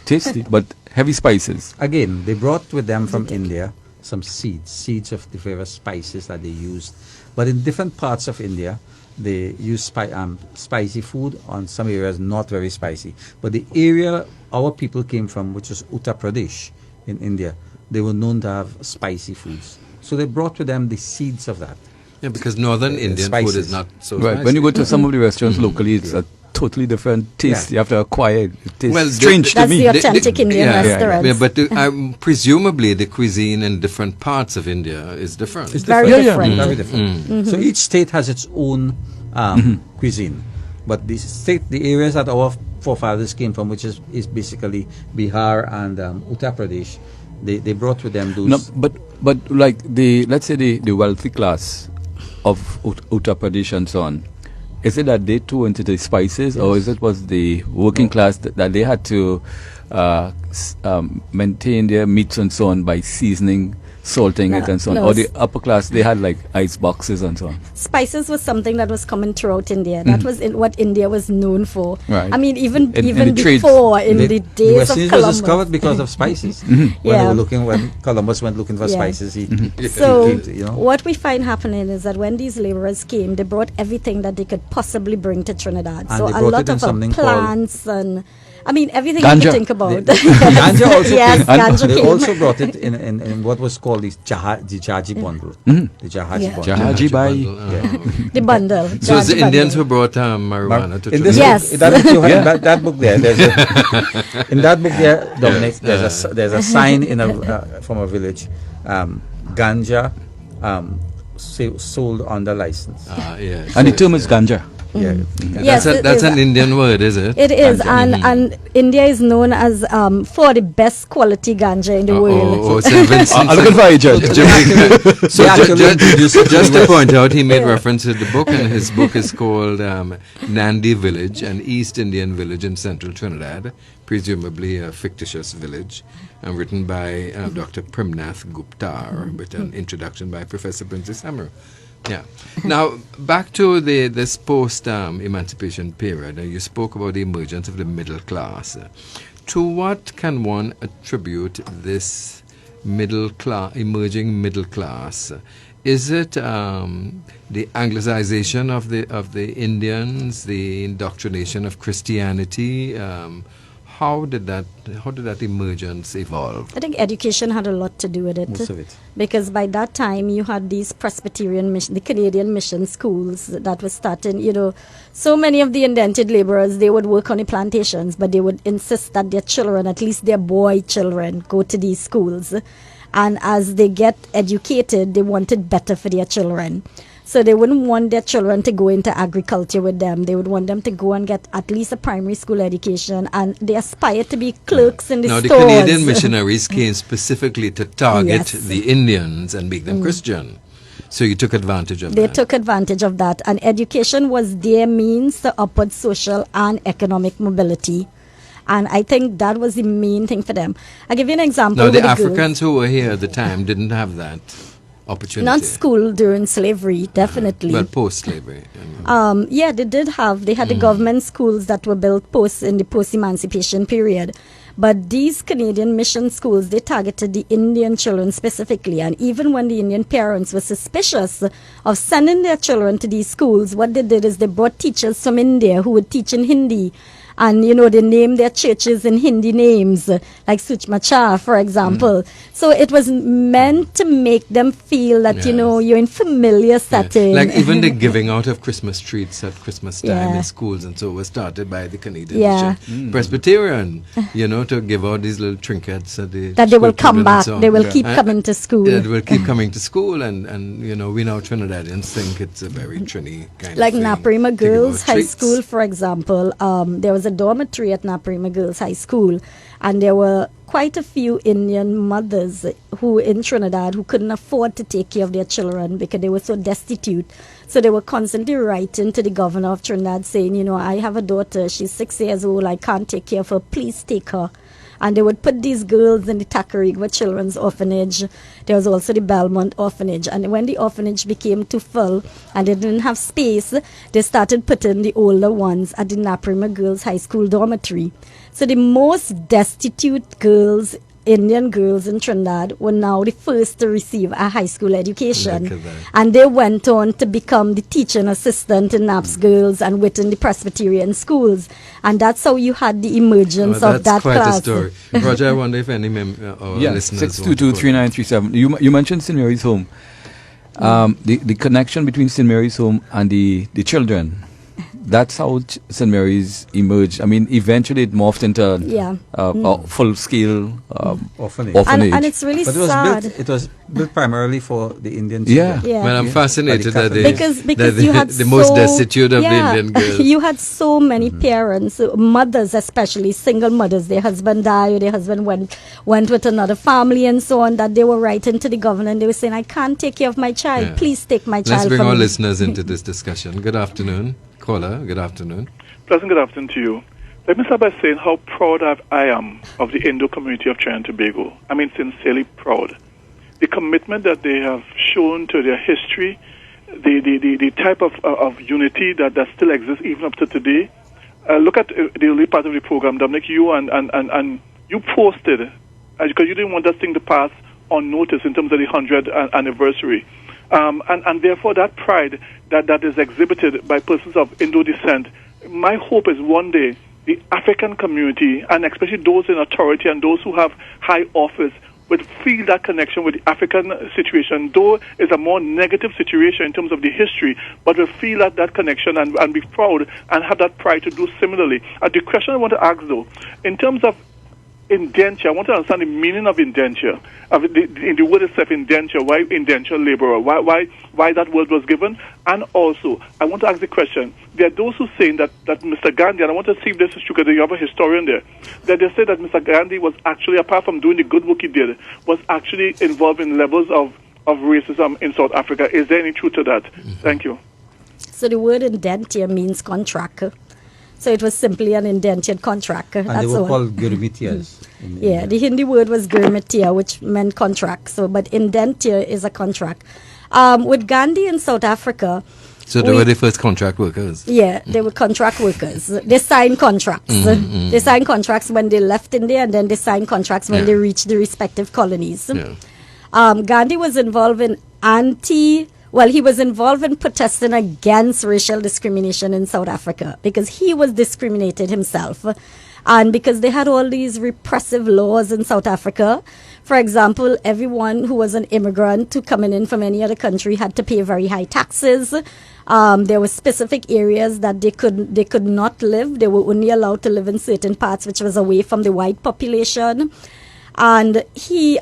tasty, but heavy spices. Again, they brought with them from India some seeds of the various spices that they used. But in different parts of India, they use spicy food. On some areas, not very spicy. But the area our people came from, which was Uttar Pradesh in India, they were known to have spicy foods. So they brought with them the seeds of that. Yeah, because northern Indian food is spices. not so Right. spicy. When you go to some of the restaurants locally, it's a totally different taste. Yeah. You have to acquire it. It tastes Well, strange to That's me. the authentic Indian yeah, restaurants. Yeah, but presumably the cuisine in different parts of India is different. It's Very different. different. Very different. So each state has its own cuisine. But the areas that our forefathers came from, which is basically Bihar and Uttar Pradesh, they brought with them those. No, but like let's say the wealthy class of Uttar Pradesh and so on, is it that they too into the spices, or is it was the working class that they had to maintain their meats and so on by seasoning, salting it and so on, no, or the upper class they had like ice boxes and so on? Spices was something that was common throughout India. That was what India was known for. Right. I mean, even In the trades. before, in the The days West of Indies was Columbus. discovered because of spices. Yeah. When Columbus went looking for Yeah. spices, he So came to, what we find happening is that when these laborers came, they brought everything that they could possibly bring to Trinidad. And So they a brought lot it in of something plants and I mean everything you Ganja. can think about. Ganja also Yes, came. ganja They came. also brought it in what was called the Jahaji bundle. The Jahaji Yeah. bundle. Jahaji Bai. The bundle. So it's the Judge Indians bundle. who brought marijuana to In this Trinidad. Yes. book, that book, you have, Yeah. that book there, in that book there, Dominic, there's a sign from a village, ganja sold under license. Yes. And the term is ganja. Yeah. Yes, That's it an is. Indian word, is it? It is, and India is known as for the best quality ganja in the world. St. Vincent. I'm looking for you, Judge. So actually introduced it to Just the to West. point out, he made reference to the book, and his book is called Nandi Village, an East Indian village in central Trinidad, presumably a fictitious village, and written by Dr. Primnath Gooptar, with an introduction by Professor Princess Hammer. Yeah. Now, back to this post-emancipation period. You spoke about the emergence of the middle class. To what can one attribute this emerging middle class? Is it the Anglicization of the Indians, the indoctrination of Christianity? How did that emergence evolve? I think education had a lot to do with it. Most of it. Because by that time you had these Presbyterian mission, the Canadian mission schools that were starting, so many of the indented laborers, they would work on the plantations, but they would insist that their children, at least their boy children, go to these schools. And as they get educated, they wanted better for their children. So they wouldn't want their children to go into agriculture with them. They would want them to go and get at least a primary school education, and they aspired to be clerks in the Now, the stores. Canadian missionaries came specifically to target Yes. the Indians and make them Christian. So you took advantage of They that. took advantage of that, and education was their means to upward social and economic mobility. And I think that was the main thing for them. I'll give you an example. Now, with the girls. Africans who were here at the time didn't have that opportunity. Not school during slavery, definitely. Well, post-slavery. Yeah, they did have. They had the government schools that were built in the post-emancipation period. But these Canadian mission schools, they targeted the Indian children specifically. And even when the Indian parents were suspicious of sending their children to these schools, what they did is they brought teachers from India who would teach in Hindi. And, they named their churches in Hindi names, like Suchma Cha, for example. So it was meant to make them feel that, Yes. you're in familiar setting. Like even the giving out of Christmas treats at Christmas time Yeah. in schools and so was started by the Canadian Yeah. Mission Presbyterian, to give out these little trinkets at the that they will school come children and back. so on. They will keep And- coming to school. They will keep coming to school, and we now Trinidadians think it's a very Trini kind Like of thing. Naparima to give Girls out High treats. School, for example, there was a dormitory at Naparima Girls High School, and there were quite a few Indian mothers who in Trinidad who couldn't afford to take care of their children because they were so destitute. So they were constantly writing to the governor of Trinidad saying, I have a daughter, she's 6 years old, I can't take care of her, please take her. And they would put these girls in the Tacarigua Children's Orphanage. There was also the Belmont Orphanage. And when the orphanage became too full and they didn't have space, they started putting the older ones at the Naparima Girls High School dormitory. So the most destitute girls, Indian girls in Trinidad, were now the first to receive a high school Look education. at that. And they went on to become the teaching assistant in NAPS Girls and within the Presbyterian schools. And that's how you had the emergence Well, of that that's quite class. a story. Roger, I wonder if any our Yeah, listeners want to 622-3937. You mentioned St. Mary's Home. The connection between St. Mary's Home and the children. That's how St. Mary's emerged. I mean, eventually it morphed into a full-scale orphanage. And it's really But sad. it was built primarily for the Indian Yeah. children. Yeah. Well, I'm fascinated that because you had the most destitute of the yeah, Indian girls. you had so many parents, mothers especially, single mothers. Their husband died, or their husband went with another family and so on, that they were writing to the government. They were saying, I can't take care of my child. Yeah. Please take my Let's child bring from our me. listeners into this discussion. Good afternoon. Caller, good afternoon. Pleasant good afternoon to you. Let me start by saying how proud I am of the Indo community of Trinidad and Tobago. I mean, sincerely proud. The commitment that they have shown to their history, the type of unity that still exists even up to today. Look at the early part of the program, Dominic, you and you posted, because you didn't want that thing to pass unnoticed in terms of the 100th anniversary. And therefore that pride that is exhibited by persons of Indo descent, my hope is one day the African community, and especially those in authority and those who have high office, would feel that connection with the African situation, though it's a more negative situation in terms of the history, but will feel that connection and be proud and have that pride to do similarly. The question I want to ask, though, in terms of indenture, I want to understand the meaning of indenture, in the word itself, indenture. Why indenture laborer? Why that word was given? And also, I want to ask the question, there are those who are saying that Mr. Gandhi, and I want to see if this is true because you have a historian there, that they say that Mr. Gandhi was actually, apart from doing the good work he did, was actually involved in levels of racism in South Africa. Is there any truth to that? Thank you. So the word indenture means contract. So it was simply an indentured contract. And That's they were all. called gurmitiyas. Yeah, the Hindi word was gurmatiya, which meant contract. So, but indenture is a contract. With Gandhi in South Africa, So they were the first contract workers. yeah, they were contract workers. They signed contracts. They signed contracts when they left India, and then they signed contracts when they reached the respective colonies. Yeah. Gandhi was involved in he was involved in protesting against racial discrimination in South Africa because he was discriminated himself. And because they had all these repressive laws in South Africa. For example, everyone who was an immigrant to coming in from any other country had to pay very high taxes. There were specific areas that they could not live. They were only allowed to live in certain parts which was away from the white population. And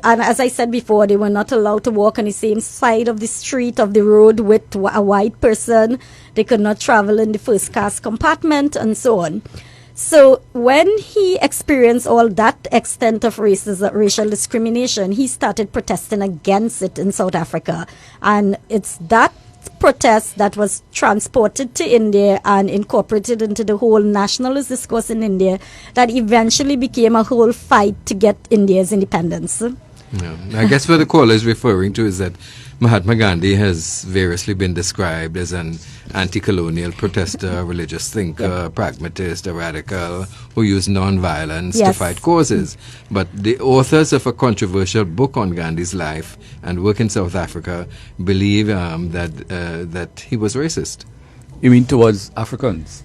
as I said before, they were not allowed to walk on the same side of the street of the road with a white person. They could not travel in the first class compartment and so on. So when he experienced all that extent of racial discrimination, he started protesting against it in South Africa. And it's that protest that was transported to India and incorporated into the whole nationalist discourse in India that eventually became a whole fight to get India's independence. Yeah. I guess what the caller is referring to is that Mahatma Gandhi has variously been described as an anti-colonial protester, religious thinker, pragmatist, a radical who used non-violence to fight causes. But the authors of a controversial book on Gandhi's life and work in South Africa believe that he was racist. You mean towards Africans?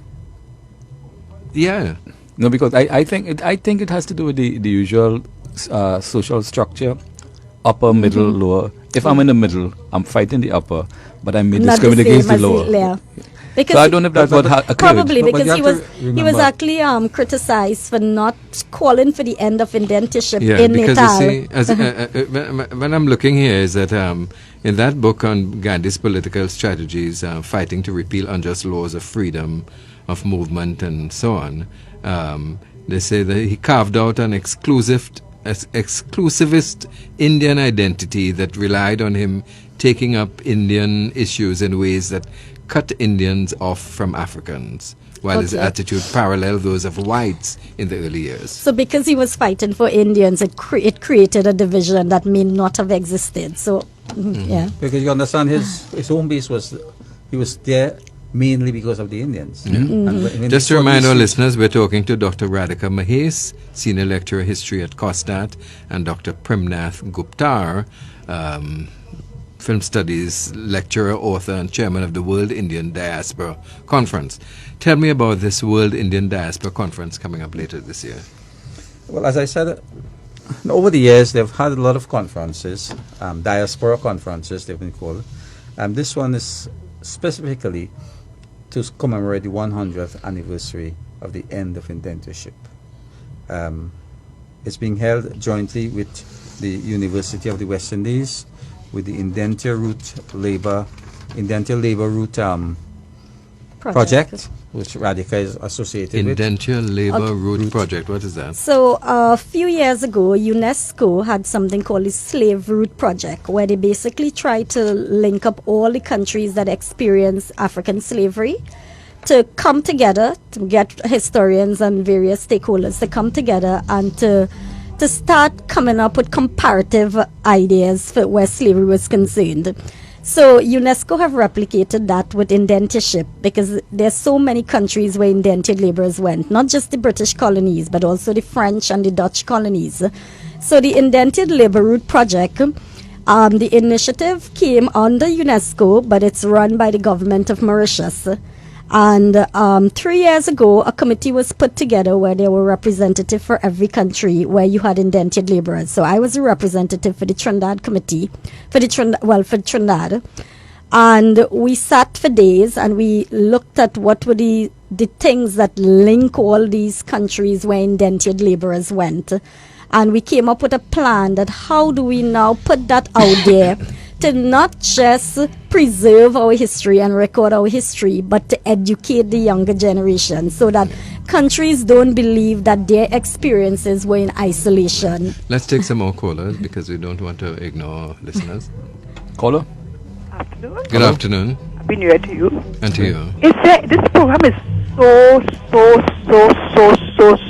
Yeah. No, because I think it has to do with the usual social structure, upper, middle, lower. If I'm in the middle, I'm fighting the upper, but I'm being discriminated against the lower. Because So I don't know if that's what occurred. probably But because you he have was to he was remember- actually criticized for not calling for the end of indentureship Yeah, in because Natal. you see, as, when I'm looking here, is that in that book on Gandhi's political strategies, fighting to repeal unjust laws of freedom of movement and so on, they say that he carved out an exclusivist Indian identity that relied on him taking up Indian issues in ways that cut Indians off from Africans, while his Okay. attitude paralleled those of whites in the early years. So because he was fighting for Indians, it created a division that may not have existed. So, yeah. Because you understand his home base he was there mainly because of the Indians. And when Just they to remind fought our the- listeners, we're talking to Dr. Radika Mahase, Senior Lecturer of History at COSTAT, and Dr. Primnath Gooptar, Film Studies Lecturer, Author, and Chairman of the World Indian Diaspora Conference. Tell me about this World Indian Diaspora Conference coming up later this year. Well, as I said, over the years, they've had a lot of conferences, diaspora conferences, they've been called. This one is specifically to commemorate the 100th anniversary of the end of indentureship. It's being held jointly with the University of the West Indies, with the Indenture Labor Route project, which Radika is associated with. Indenture Labor Route Project. What is that? So a few years ago, UNESCO had something called the Slave Route Project, where they basically try to link up all the countries that experience African slavery to come together, to get historians and various stakeholders to come together and to start coming up with comparative ideas for where slavery was concerned. So UNESCO have replicated that with indentureship, because there's so many countries where indentured laborers went, not just the British colonies, but also the French and the Dutch colonies. So the Indentured Labor Route Project, the initiative came under UNESCO, but it's run by the government of Mauritius. And 3 years ago, a committee was put together where there were representatives for every country where you had indentured laborers. So I was a representative for the Trinidad committee, for Trinidad. And we sat for days and we looked at what were the things that link all these countries where indentured laborers went. And we came up with a plan that how do we now put that out there to not just preserve our history and record our history, but to educate the younger generation so that countries don't believe that their experiences were in isolation. Let's take some more callers because we don't want to ignore listeners. Caller? Afternoon. Good afternoon. Happy New Year to you. And to you. This program is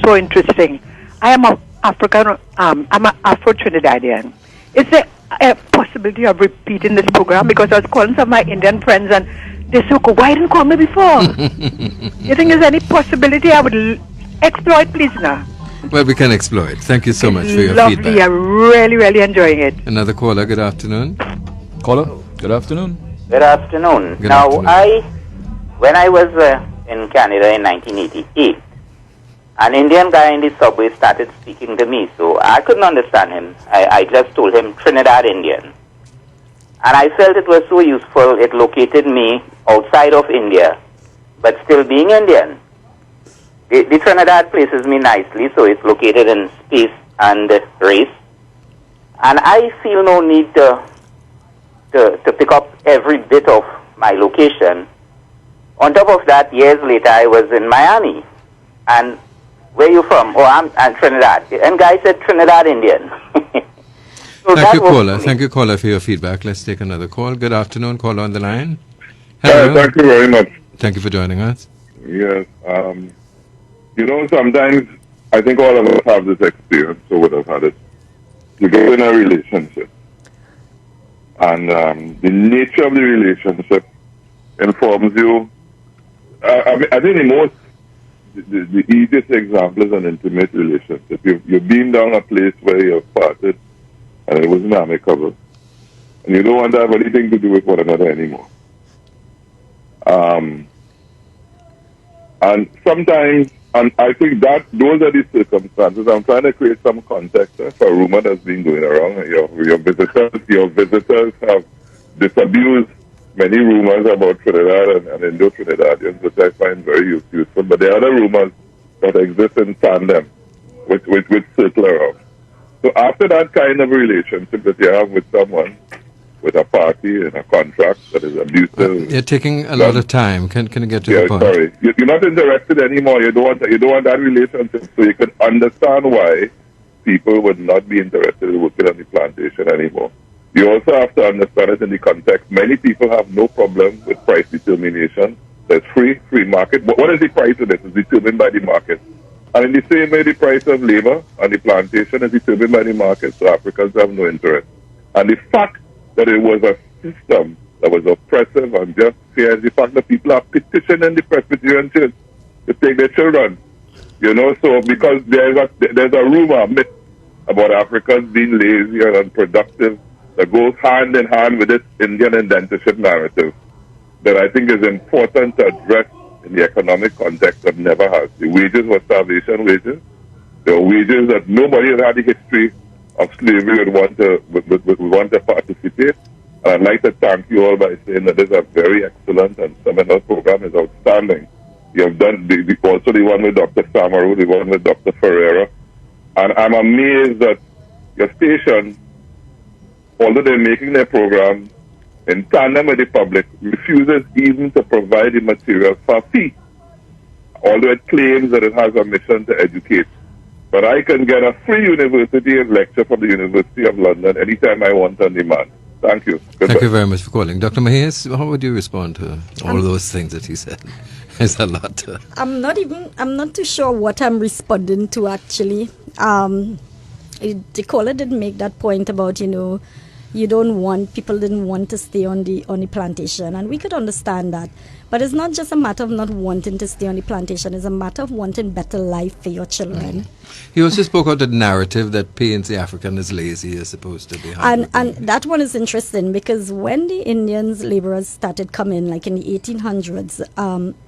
so interesting. I am I'm an Afro-Trinidadian. Is there a possibility of repeating this program? Because I was calling some of my Indian friends and they said, why didn't you call me before? You think there's any possibility I would exploit, please, now? Well, we can exploit. Thank you so much for your lovely. feedback. I'm really enjoying it. Another caller, good afternoon. Caller, good afternoon. Good afternoon. Good now, afternoon. when I was in Canada in 1988, an Indian guy in the subway started speaking to me, so I couldn't understand him. I just told him Trinidad Indian. And I felt it was so useful, it located me outside of India, but still being Indian. The Trinidad places me nicely, so it's located in space and race. And I feel no need to pick up every bit of my location. On top of that, years later, I was in Miami. And where you from? Oh, I'm Trinidad. And guy said Trinidad Indian. So Thank you, caller. Thank you, caller, for your feedback. Let's take another call. Good afternoon, caller on the line. Hello. Thank you very much. Thank you for joining us. Yes. Sometimes I think all of us have this experience, or would have had it. You get in a relationship, and the nature of the relationship informs you. I think the easiest example is an intimate relationship. You've been down a place where you've parted, and it wasn't amicable, and you don't want to have anything to do with one another anymore. And sometimes, and I think that those are the circumstances. I'm trying to create some context for a rumor that's been going around. Your visitors have disabused many rumors about Trinidad and Indo-Trinidadians, which I find very useful. But there are other rumors that exist in tandem, which circle around. So after that kind of relationship that you have with someone, with a party and a contract that is abusive. You're taking a lot of time. Can you get to the point? Sorry. You're not interested anymore. You don't want that relationship. So you can understand why people would not be interested in working on the plantation anymore. You also have to understand it in the context. Many people have no problem with price determination. There's free market. But what is the price of this? It's determined by the market. And in the same way, the price of labor on the plantation is determined by the market. So Africans have no interest. And the fact that it was a system that was oppressive and just fair, the fact that people are petitioning the Presbyterian Church to take their children. So because there's a rumor, a myth about Africans being lazy and unproductive that goes hand in hand with this Indian indentureship narrative that I think is important to address in the economic context of never has. The wages were starvation wages. They were wages that nobody has had the history of slavery would want to participate. And I'd like to thank you all by saying that this is a very excellent and seminal program. Is outstanding. You have done also the one with Dr. Samaru, the one with Dr. Ferreira. And I'm amazed that your station, although they're making their program in tandem with the public, refuses even to provide the material for fee, although it claims that it has a mission to educate. But I can get a free university lecture from the University of London anytime I want on demand. Thank you. Goodbye. Thank you very much for calling. Dr. Mahase, how would you respond to all those things that he said? It's a lot. I'm not too sure what I'm responding to actually. The caller did make that point about, people didn't want to stay on the plantation, and we could understand that. But it's not just a matter of not wanting to stay on the plantation, it's a matter of wanting better life for your children. He also spoke out the narrative that paints the African as lazy as opposed to being and that one is interesting, because when the Indians laborers started coming, like in the 1800s,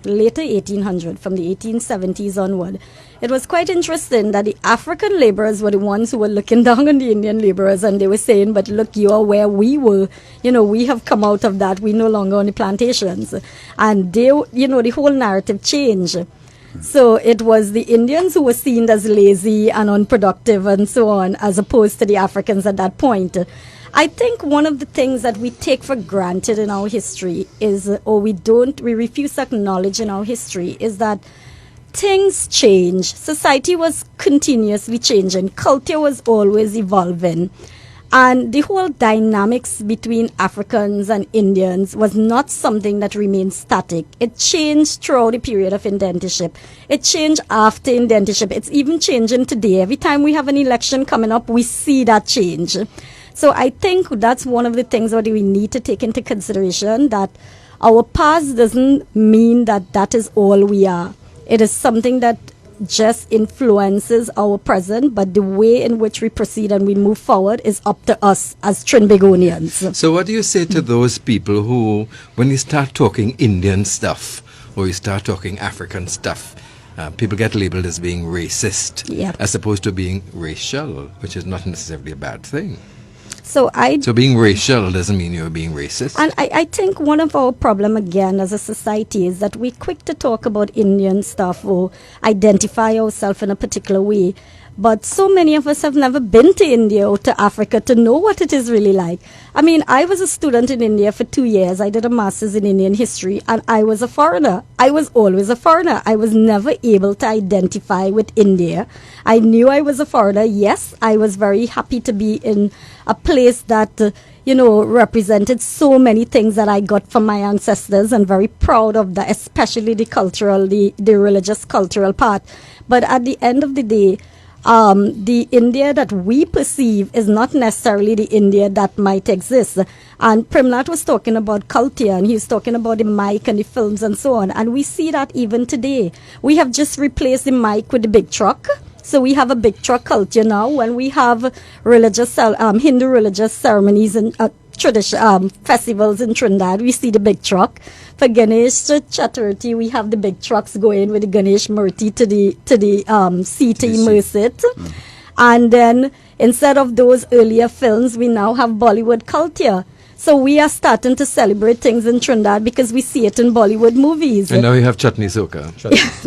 later 1800, from the 1870s onward, it was quite interesting that the African laborers were the ones who were looking down on the Indian laborers, and they were saying, but look, you are where we were. We have come out of that. We're no longer on the plantations. And they, the whole narrative changed. So it was the Indians who were seen as lazy and unproductive and so on, as opposed to the Africans at that point. I think one of the things that we take for granted in our history is, or we refuse to acknowledge in our history, is that things change. Society was continuously changing. Culture was always evolving. And the whole dynamics between Africans and Indians was not something that remained static. It changed throughout the period of indentureship. It changed after indentureship. It's even changing today. Every time we have an election coming up, we see that change. So I think that's one of the things that we need to take into consideration, that our past doesn't mean that that is all we are. It is something that just influences our present, but the way in which we proceed and we move forward is up to us as Trinbagonians. So what do you say to those people who, when you start talking Indian stuff or you start talking African stuff, people get labeled as being racist, as opposed to being racial, which is not necessarily a bad thing? So being racial doesn't mean you're being racist. And I think one of our problem again as a society is that we're quick to talk about Indian stuff or identify ourselves in a particular way. But so many of us have never been to India or to Africa to know what it is really like. I mean, I was a student in India for 2 years. I did a master's in Indian history, and I was a foreigner. I was always a foreigner. I was never able to identify with India. I knew I was a foreigner. Yes, I was very happy to be in a place that, represented so many things that I got from my ancestors, and very proud of that, especially the cultural, the religious cultural part. But at the end of the day, the India that we perceive is not necessarily the India that might exist. And Primnath was talking about culture, and he's talking about the mic and the films and so on. And we see that even today. We have just replaced the mic with the big truck. So we have a big truck culture now. When we have religious, Hindu religious ceremonies and tradition festivals in Trinidad, we see the big truck. For Ganesh Chaturthi, we have the big trucks going with the Ganesh Murti to the sea to immerse it. And then instead of those earlier films, we now have Bollywood culture. So we are starting to celebrate things in Trinidad because we see it in Bollywood movies. And now you have Chutney Soka.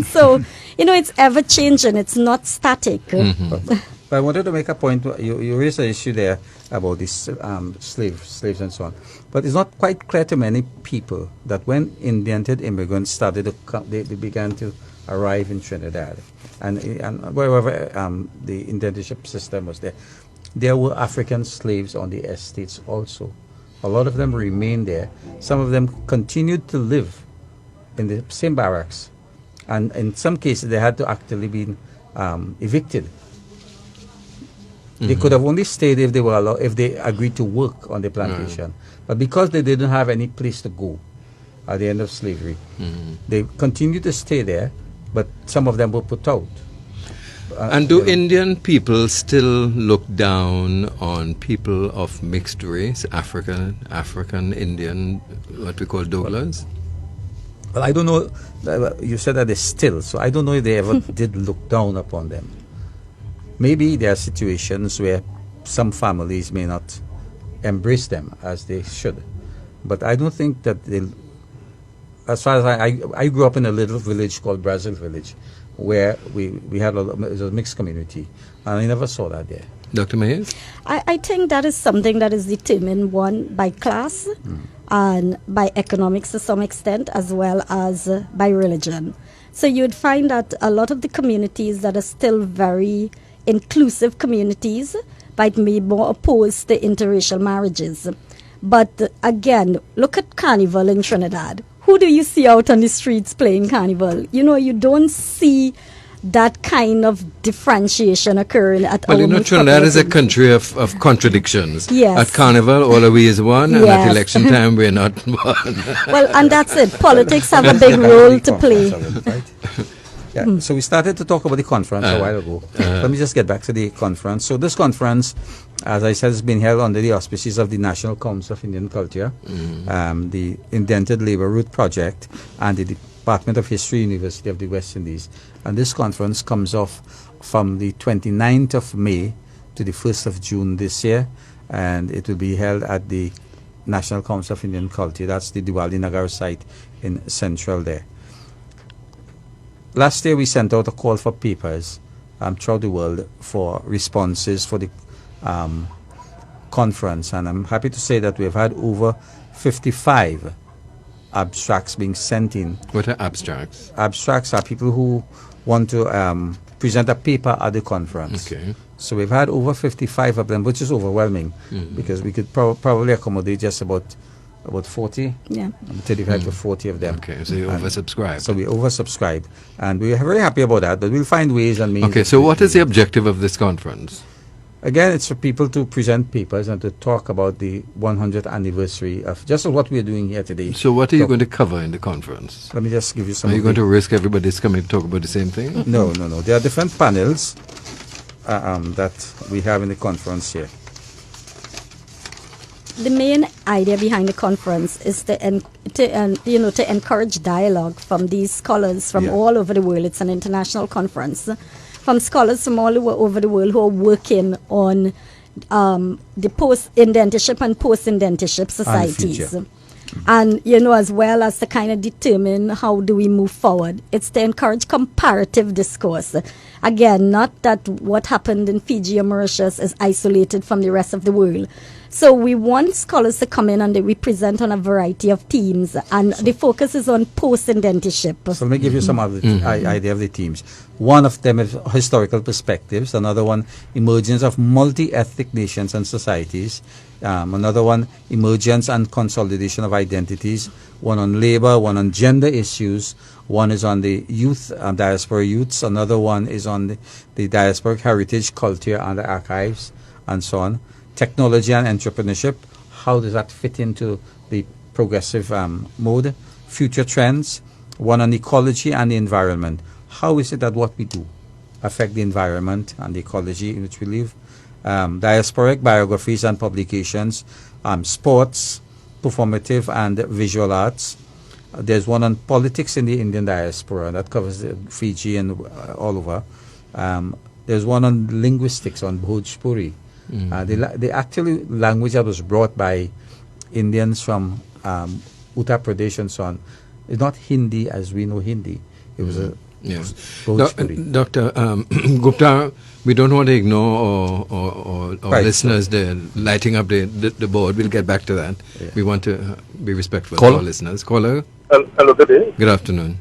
So, it's ever changing. It's not static. But I wanted to make a point. You raised an issue there about these slaves and so on. But it's not quite clear to many people that when indented immigrants started to come, they began to arrive in Trinidad, and wherever the indentureship system was there were African slaves on the estates also. A lot of them remained there. Some of them continued to live in the same barracks, and in some cases they had to actually be evicted. They could have only stayed if they were allowed, if they agreed to work on the plantation. But because they didn't have any place to go at the end of slavery, they continued to stay there, but some of them were put out. And do Indian people still look down on people of mixed race, African, Indian, what we call Douglas? Well, I don't know. You said that they still, so I don't know if they ever did look down upon them. Maybe there are situations where some families may not embrace them as they should. But I don't think that they'll. As far as I grew up in a little village called Brazil Village, where we had it was a mixed community, and I never saw that there. Dr. Mahase? I think that is something that is determined, one, by class and by economics to some extent, as well as by religion. So you'd find that a lot of the communities that are still very inclusive communities might be more opposed to interracial marriages. But again, look at Carnival in Trinidad. Who do you see out on the streets playing Carnival? You know, you don't see that kind of differentiation occurring at Well, our you know, Trinidad is a country of contradictions. Yes. At Carnival, all of we is one, and at Yes. election time, we're not one. Well, and that's it. Politics have a big role to play. Right? Yeah. So we started to talk about the conference a while ago. Let me just get back to the conference. So this conference, as I said, has been held under the auspices of the National Council of Indian Culture, the Indented Labour Route Project, and the Department of History, University of the West Indies. And this conference comes off from the 29th of May to the 1st of June this year, and it will be held at the National Council of Indian Culture. That's the Diwali Nagar site in Central there. Last year we sent out a call for papers throughout the world for responses for the conference, and I'm happy to say that we've had over 55 abstracts being sent in. What are abstracts? Abstracts are people who want to present a paper at the conference. Okay. So we've had over 55 of them, which is overwhelming because we could probably accommodate just about 40, 35 to 40 of them. Okay, so you oversubscribed. So we oversubscribed, and we're very happy about that, but we'll find ways and means. Okay, so what is the objective of this conference? Again, it's for people to present papers and to talk about the 100th anniversary of just what we're doing here today. So what are you going to cover in the conference? Let me just give you some. Are you going to risk everybody's coming to talk about the same thing? No. There are different panels that we have in the conference here. The main idea behind the conference is to encourage dialogue from these scholars from all over the world. It's an international conference from scholars from all over the world who are working on the post-indenturship and post-indenturship societies. And, as well as to kind of determine how do we move forward. It's to encourage comparative discourse. Again, not that what happened in Fiji or Mauritius is isolated from the rest of the world. So we want scholars to come in and we present on a variety of themes, and the focus is on post-indenturship. So let me give you some of the idea of the themes. One of them is historical perspectives. Another one, emergence of multi-ethnic nations and societies. Another one, emergence and consolidation of identities. One on labor, one on gender issues. One is on the youth, diaspora youths. Another one is on the diasporic heritage, culture, and the archives, and so on. Technology and entrepreneurship. How does that fit into the progressive mode? Future trends. One on ecology and the environment. How is it that what we do affect the environment and the ecology in which we live? Diasporic biographies and publications, sports, performative and visual arts. There's one on politics in the Indian diaspora, that covers Fiji and all over. There's one on linguistics, on Bhojpuri. The actual language that was brought by Indians from Uttar Pradesh and so on is not Hindi as we know Hindi. It was a Bhojpuri. Dr. Gupta, we don't want to ignore or listeners lighting up the board. We'll get back to that. Yeah. We want to be respectful of our listeners. Caller? Hello, good day. Good afternoon.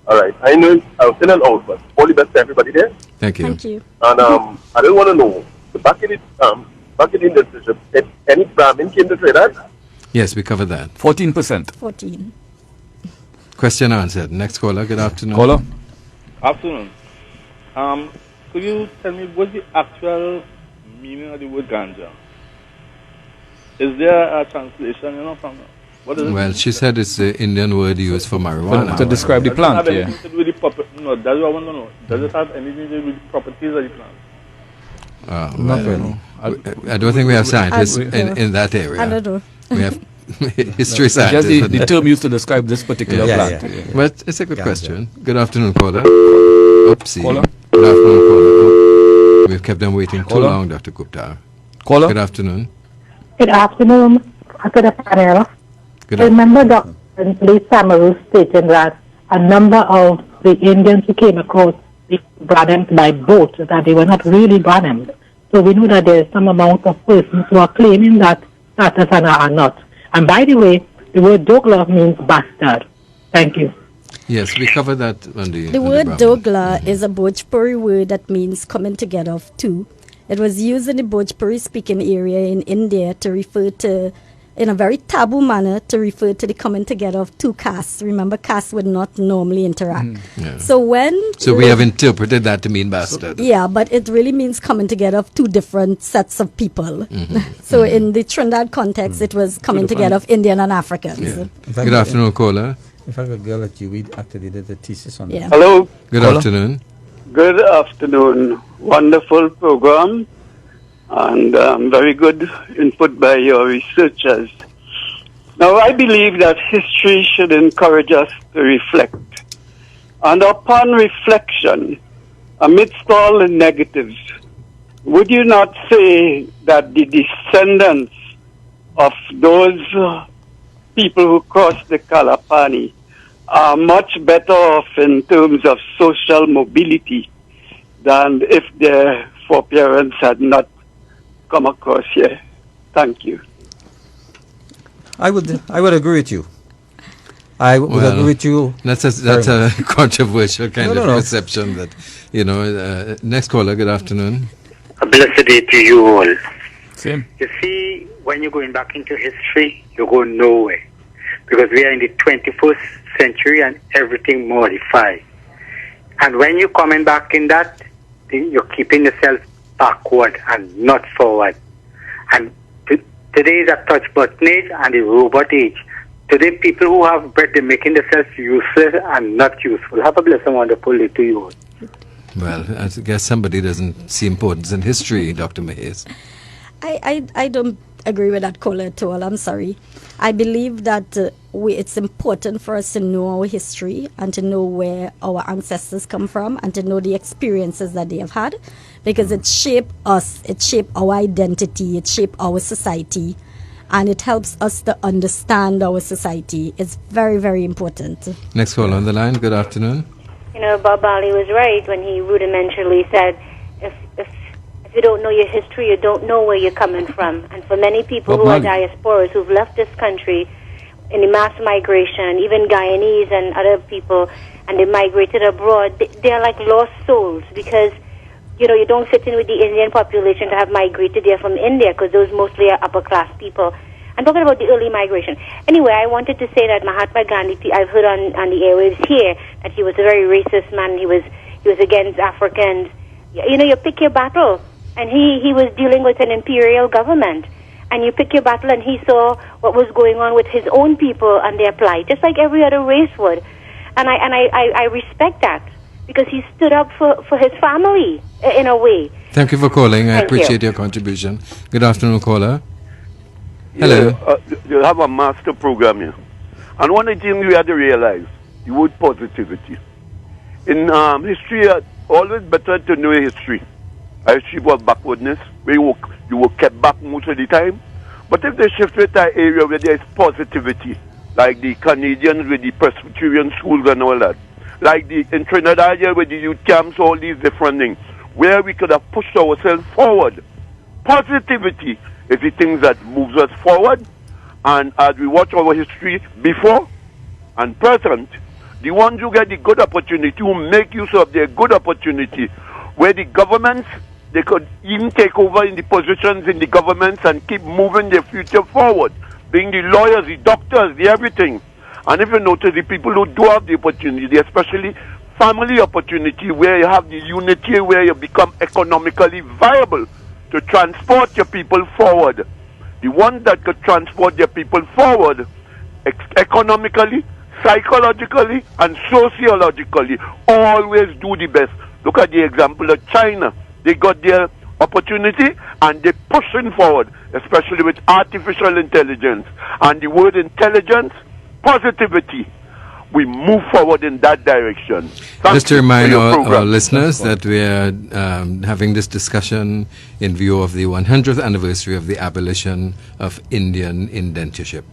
All right. I know I'm in and out, but all the best to everybody there. Thank you. Thank you. And I don't want to know, back in indenturship, any Brahmin came to Trinidad? Yes, we covered that. 14%. 14. Question answered. Next caller. Good afternoon. Caller? Afternoon. Could you tell me what's the actual meaning of the word ganja? Is there a translation, from what is it? Well, she said it's the Indian word used for marijuana. To describe the plant, does it have anything to do with the that's what I want to know. Does it have anything to do with the properties of the plant? Not really. I don't think we have scientists in that area. I don't know. We have history scientists. Just the term used to describe this particular plant. Yeah. But it's a good question. Good afternoon, caller. Oopsie. Caller? Good afternoon, caller. We've kept them waiting too Caller? long, Dr. Gupta. Caller? Good afternoon. Good afternoon, to the panel. Good I remember Dr. Lee Samaru stating that a number of the Indians who came across the Brahmins by boat, that they were not really Brahmins. So we know that there is some amount of persons who are claiming that status and are not. And by the way, the word Dogla means bastard. Thank you. Yes, we covered that on the... The word Dogla is a Bhojpuri word that means coming together of two. It was used in the Bhojpuri speaking area in India to refer to, in a very taboo manner, to refer to the coming together of two castes. Remember, castes would not normally interact. Yeah. So we have interpreted that to mean bastard. Yeah, but it really means coming together of two different sets of people. So in the Trinidad context, it was coming together of Indian and Africans. Yeah. Good afternoon, caller. In fact, a girl at UWE actually did a thesis on that. Hello. Good afternoon. Good afternoon. Wonderful program and very good input by your researchers. Now, I believe that history should encourage us to reflect. And upon reflection, amidst all the negatives, would you not say that the descendants of those people who crossed the Kalapani are much better off in terms of social mobility than if their foreparents had not come across here? Thank you. I would agree with you. I would agree with you. That's a controversial kind of perception that, next caller, good afternoon. A blessed day to you all. Same. You see, when you're going back into history, you go nowhere. Because we are in the 21st century and everything modified. And when you're coming back in that, you're keeping yourself backward and not forward. And today is a touch button age and the robot age. Today, people who have bread, they're making themselves useless and not useful. Have a blessed and wonderful day to you all. Well, I guess somebody doesn't see importance in history, Dr. Mahase. I don't agree with that caller at all. I'm sorry. I believe that it's important for us to know our history and to know where our ancestors come from and to know the experiences that they have had, because it shaped us, it shaped our identity, it shaped our society, and it helps us to understand our society. It's very, very important. Next call on the line. Good afternoon. You know, Bob Marley was right when he rudimentarily said, if you don't know your history, you don't know where you're coming from. And for many people who are diasporas who've left this country in the mass migration, even Guyanese and other people, and they migrated abroad, they're like lost souls because, you know, you don't fit in with the Indian population to have migrated there from India because those mostly are upper-class people. I'm talking about the early migration. Anyway, I wanted to say that Mahatma Gandhi, I've heard on the airwaves here that he was a very racist man. He was against Africans. You know, you pick your battle. And he was dealing with an imperial government. And you pick your battle, and he saw what was going on with his own people and their plight, just like every other race would. And I respect that because he stood up for his family in a way. Thank you for calling. I appreciate your contribution. Good afternoon, caller. Hello. You have a master program here. And one of the things we had to realize, the word positivity. In history, always better to know history. History was backwardness, where you were kept back most of the time. But if they shift to an area where there is positivity, like the Canadians with the Presbyterian schools and all that, like in Trinidad with the youth camps, all these different things, where we could have pushed ourselves forward. Positivity is the thing that moves us forward. And as we watch our history before and present, the ones who get the good opportunity, who make use of their good opportunity, where the governments, they could even take over in the positions in the governments and keep moving their future forward, being the lawyers, the doctors, the everything. And if you notice, the people who do have the opportunity, especially family opportunity, where you have the unity, where you become economically viable to transport your people forward. The ones that could transport their people forward economically, psychologically, and sociologically, always do the best. Look at the example of China. They got their opportunity and they're pushing forward, especially with artificial intelligence. And the word intelligence, positivity. we move forward in that direction. Just to remind your our program. listeners that we are having this discussion in view of the 100th anniversary of the abolition of Indian indentureship.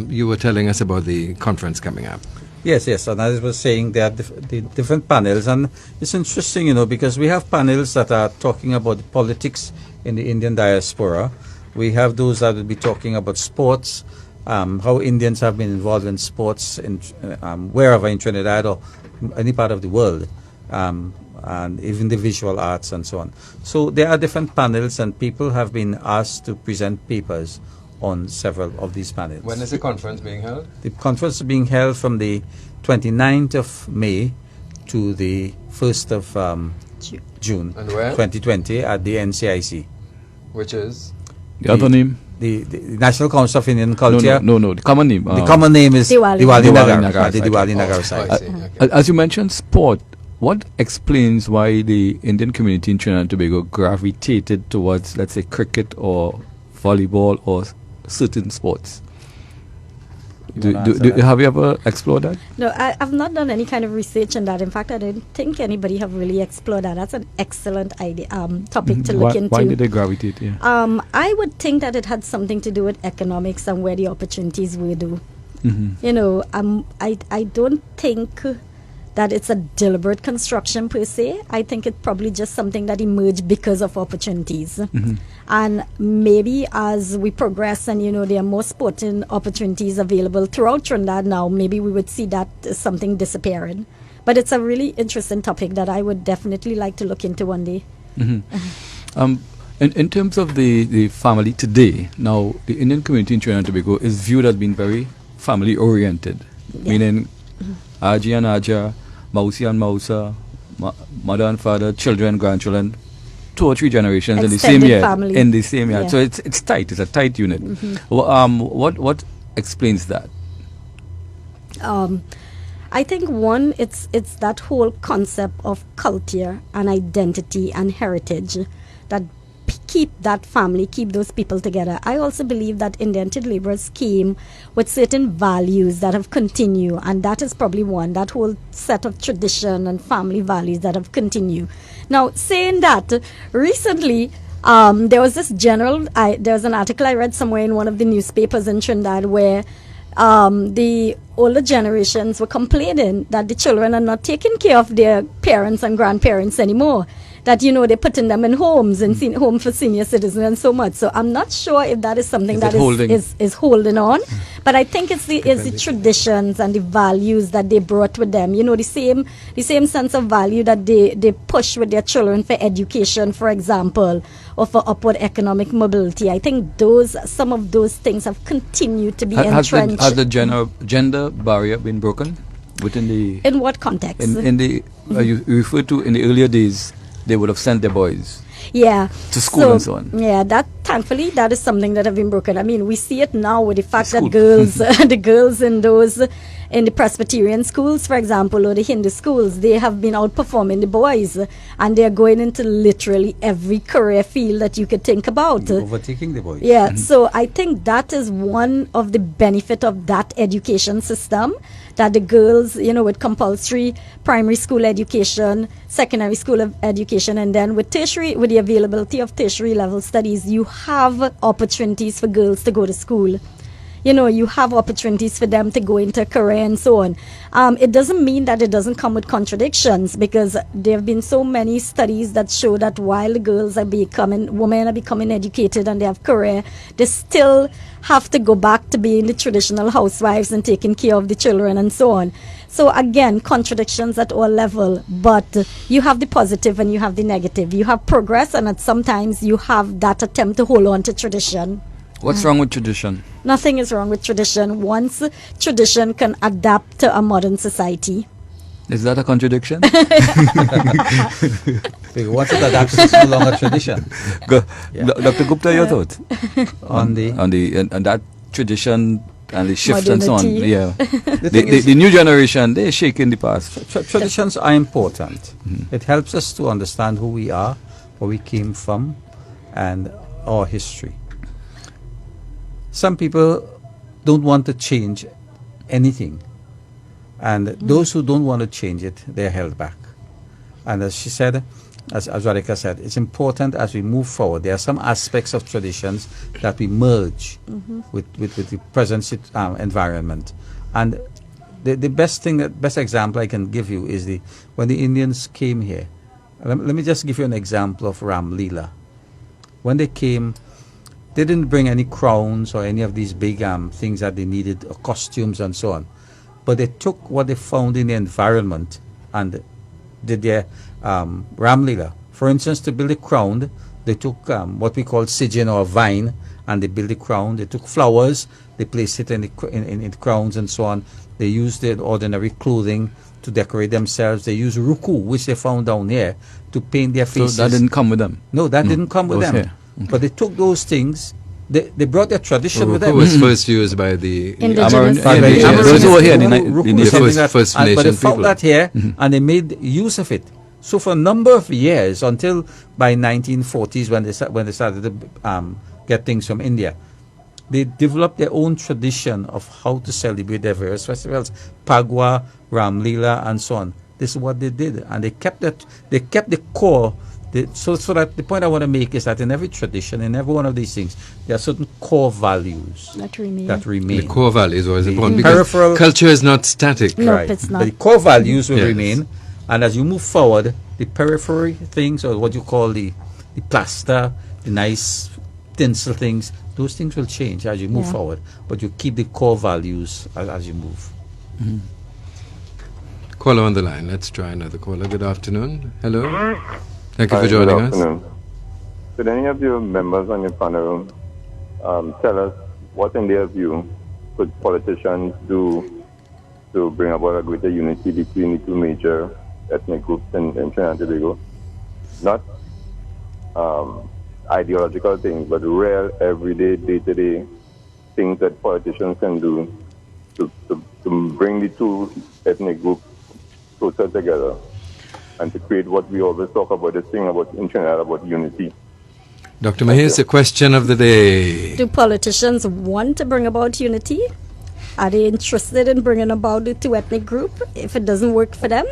You were telling us about the conference coming up. Yes, and as I was saying, there are the different panels, and it's interesting, because we have panels that are talking about the politics in the Indian diaspora. We have those that will be talking about sports, how Indians have been involved in sports in wherever in Trinidad or any part of the world, and even the visual arts and so on. So there are different panels, and people have been asked to present papers on several of these panels. When is the conference being held? The conference is being held from the 29th of May to the 1st of June And where? 2020 at the NCIC. Which is? The other name? The National Council of Indian Culture. No. The common name. The common name is Diwali Nagar. The Diwali Nagar I side. see. Okay. As you mentioned, sport. What explains why the Indian community in Trinidad and Tobago gravitated towards, let's say, cricket or volleyball or certain sports? Have you ever explored that? No, I've not done any kind of research on that. In fact, I don't think anybody have really explored that. That's an excellent idea, topic to look into. Why did they gravitate? Yeah. I would think that it had something to do with economics and where the opportunities were due. I don't think that it's a deliberate construction per se. I think it's probably just something that emerged because of opportunities. And maybe as we progress and, there are more sporting opportunities available throughout Trinidad now, maybe we would see that something disappearing. But it's a really interesting topic that I would definitely like to look into one day. In terms of the family today, now the Indian community in Trinidad and Tobago is viewed as being very family-oriented, meaning Aji and Aja, Mausi and Mausa, mother and father, children, grandchildren, 2 or 3 generations in the same year. Family. In the same year, Yeah. so it's tight. It's a tight unit. What explains that? I think one, it's that whole concept of culture and identity and heritage that keep that family, keep those people together. I also believe that indentured laborers came with certain values that have continued, and that is probably one, that whole set of tradition and family values that have continued. Now, saying that, recently, there was an article I read somewhere in one of the newspapers in Trinidad where the older generations were complaining that the children are not taking care of their parents and grandparents anymore. That, they're putting them in homes and home for senior citizens and so much. So I'm not sure if that is something that is holding on. But I think it's the traditions and the values that they brought with them. The same sense of value that they push with their children for education, for example, or for upward economic mobility. I think some of those things have continued to be entrenched. Has the gender barrier been broken within the? In what context? You refer to in the earlier days, they would have sent their boys to school and so on. Yeah, thankfully that is something that have been broken. I mean, we see it now with the fact that girls, the girls in the Presbyterian schools, for example, or the Hindu schools, they have been outperforming the boys, and they are going into literally every career field that you could think about. Overtaking the boys. Yeah, so I think that is one of the benefit of that education system, that the girls, with compulsory primary school education, secondary school education, and then with the availability of tertiary level studies, you have opportunities for girls to go to school. You have opportunities for them to go into a career and so on. It doesn't mean that it doesn't come with contradictions, because there have been so many studies that show that while the women are becoming educated and they have career, they still have to go back to being the traditional housewives and taking care of the children and so on. So again, contradictions at all level, but you have the positive and you have the negative. You have progress, and sometimes you have that attempt to hold on to tradition. What's wrong with tradition? Nothing is wrong with tradition once tradition can adapt to a modern society. Is that a contradiction? Once it adapts, it's no longer tradition. Dr. Gooptar, your thoughts on that tradition and the shifts and so on? Modernity. Yeah, the new generation, they're shaking the past. Traditions are important. It helps us to understand who we are, where we came from, and our history. Some people don't want to change anything, And those who don't want to change it, they're held back. And as she said, as Radika said, it's important as we move forward. There are some aspects of traditions that we merge with the present environment. And the best example I can give you is when the Indians came here. Let me just give you an example of Ram Leela. When they came, they didn't bring any crowns or any of these big things that they needed, or costumes and so on. But they took what they found in the environment and did their Ram Leela. For instance, to build a crown, they took what we call sijin or vine, and they built a crown. They took flowers, they placed it in the crowns and so on. They used their ordinary clothing to decorate themselves. They used ruku, which they found down here, to paint their faces. So that didn't come with them? No, that didn't come with them. Here. But they took those things, they brought their tradition with them. Ruku was first used by the Indigenous. Those who were here, the First Nation but they people. found that here, and they made use of it. So for a number of years, until by 1940s when they started to get things from India, they developed their own tradition of how to celebrate their various festivals, Pagwa, Ram Leela, and so on. This is what they did, and they kept that. They kept the core. So that the point I want to make is that in every tradition, in every one of these things, there are certain core values that remain. The core values was important peripheral because culture is not static. No, right. it's not. But the core values will remain, and as you move forward, the periphery things, or what you call the plaster, the nice tinsel things, those things will change as you move forward. But you keep the core values as you move. Caller on the line. Let's try another caller. Good afternoon. Hello. Thank you for joining us. Could any of your members on your panel tell us what, in their view, could politicians do to bring about a greater unity between the two major ethnic groups in Trinidad and Tobago? Not ideological things, but real, everyday, day-to-day things that politicians can do to bring the two ethnic groups closer together, and to create what we always talk about, this thing about in Trinidad, about unity. Dr. Mahase, the question of the day. Do politicians want to bring about unity? Are they interested in bringing about the two ethnic group if it doesn't work for them?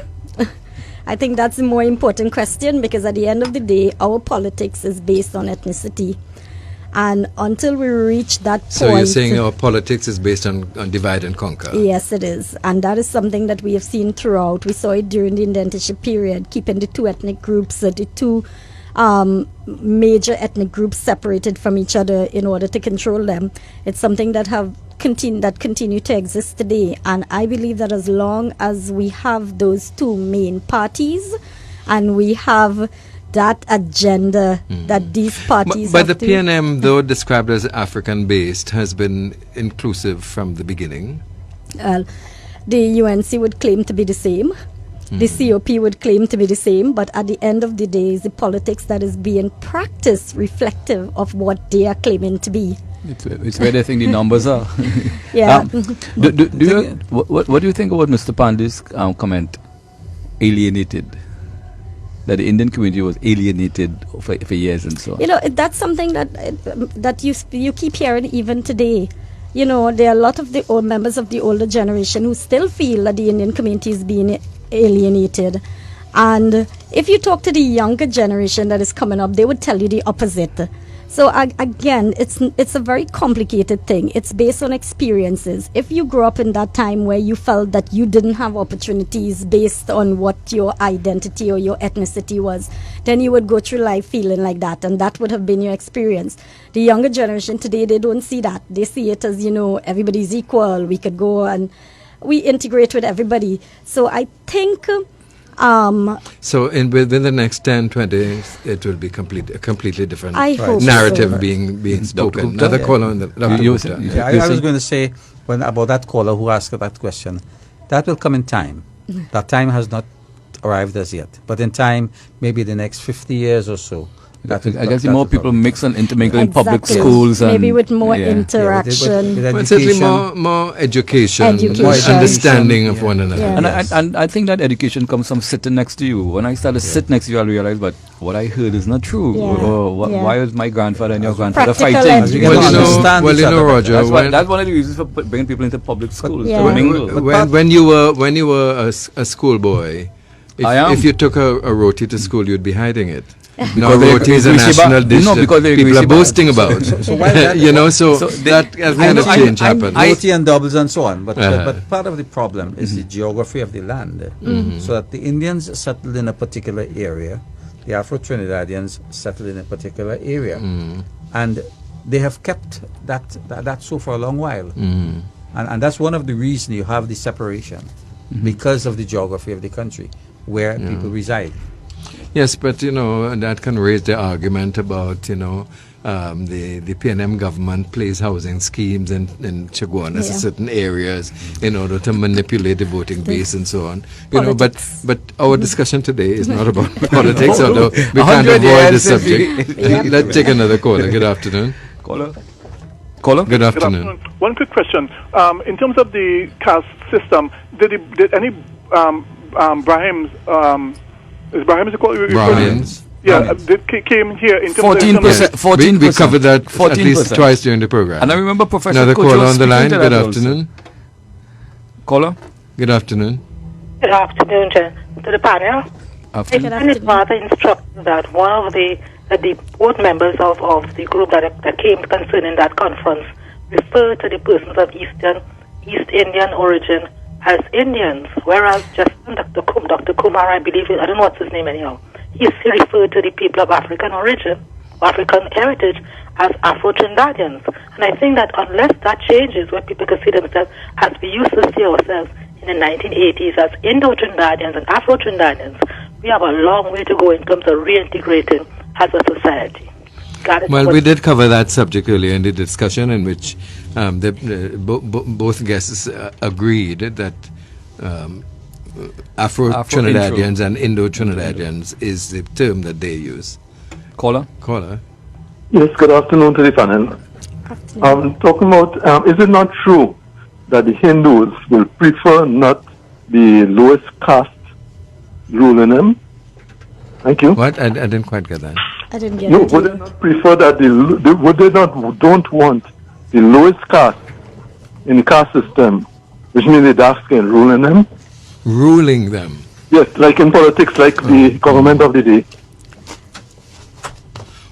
I think that's a more important question, because at the end of the day, our politics is based on ethnicity. And until we reach that point... So you're saying our politics is based on divide and conquer? Yes, it is. And that is something that we have seen throughout. We saw it during the indentureship period, keeping the two ethnic groups, the two major ethnic groups separated from each other in order to control them. It's something that continue to exist today. And I believe that as long as we have those two main parties, and we have that agenda that these parties But the PNM, though described as African-based, has been inclusive from the beginning. The UNC would claim to be the same. The COP would claim to be the same. But at the end of the day, the politics that is being practiced reflective of what they are claiming to be. It's where they think the numbers are. Yeah. What do you think about Mr. Pandey's comment, alienated? That the Indian community was alienated for years and so on. You know, that's something that you keep hearing even today. You know, there are a lot of the old members of the older generation who still feel that the Indian community is being alienated. And if you talk to the younger generation that is coming up, they would tell you the opposite. So again, it's a very complicated thing. It's based on experiences. If you grew up in that time where you felt that you didn't have opportunities based on what your identity or your ethnicity was, then you would go through life feeling like that, and that would have been your experience. The younger generation today, they don't see that. They see it as, you know, everybody's equal. We could go and we integrate with everybody. So I think... so within the next 10, 20, it will be a completely different narrative so. being spoken. Another caller on the... I was going to say about that caller who asked that question, that will come in time. That time has not arrived as yet. But in time, maybe the next 50 years or so, I guess more people mix and intermingle in public Exactly. schools. And, Maybe with more yeah. interaction. Well, certainly more education, more Education. understanding of one another. Yeah. And I think that education comes from sitting next to you. When I started to sit next to you, I realized, but what I heard is not true. Yeah. Or Yeah. why is my grandfather and your grandfather Practical fighting? education. Well, you know, Roger, That's one of the reasons for bringing people into public schools. Yeah. To mingle. when you were a schoolboy, if you took a roti to school, you'd be hiding it. Now roti is a national dish that people are boasting about. That kind of change happened. Roti and doubles and so on. But part of the problem is the geography of the land. So that the Indians settled in a particular area, the Afro-Trinidadians settled in a particular area. And they have kept that so for a long while. And that's one of the reasons you have the separation, because of the geography of the country where people reside. Yes, but that can raise the argument about the PNM government plays housing schemes in Chaguanas, certain areas, in order to manipulate the voting base and so on. But our discussion today is not about politics, although we can't avoid the subject. Let's take another caller. Good afternoon. Caller. Good afternoon. One quick question. In terms of the caste system, did any Brahms is Brahms called? Brahmins. Yeah, came here in terms 14%. 14%. We covered that 14%. At least twice during the program. And I remember Professor Another Kojo caller on the line. speaking to Good that afternoon. Caller. Good afternoon. Good afternoon to the panel. I find it rather instructive that one of the board members of the group that came concerning that conference referred to the persons of East Indian origin as Indians, whereas just Dr. Kumar, I believe, I don't know what's his name anyhow, he referred to the people of African origin, African heritage, as Afro-Trinidadians. And I think that unless that changes, where people can see themselves, as we used to see ourselves in the 1980s as Indo-Trinidadians and Afro-Trinidadians, we have a long way to go in terms of reintegrating as a society. Well, we did cover that subject earlier in the discussion, in which both guests agreed that Afro-Trinidadians and Indo-Trinidadians is the term that they use. Caller. Yes, good afternoon to the panel. Talking about, is it not true that the Hindus will prefer not the lowest caste ruling them? Thank you. What? I didn't quite get that. I didn't get it. Would they not prefer that would they not don't want the lowest caste in the caste system, which means the dark skin, ruling them? Ruling them? Yes, like in politics, like the government of the day.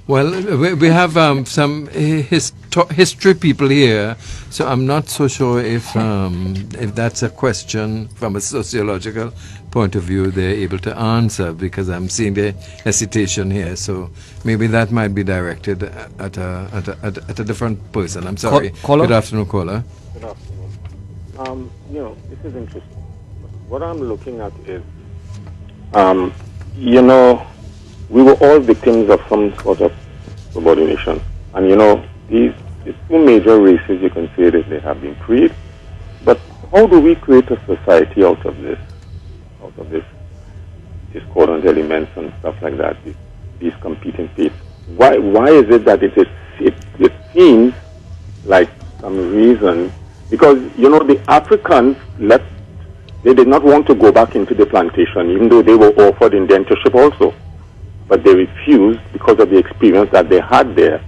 Well, we have some history people here, so I'm not so sure if that's a question from a sociological point of view they're able to answer, because I'm seeing the hesitation here. So maybe that might be directed at a different person. I'm sorry. Caller? Good afternoon, caller. Good afternoon. This is interesting. What I'm looking at is, we were all victims of some sort of subordination. And these two major races, you can say that they have been created. But how do we create a society out of this discordant elements and stuff like that, these competing faiths? Why is it that it seems like some reason, because the Africans left, they did not want to go back into the plantation, even though they were offered indentureship also. But they refused because of the experience that they had there.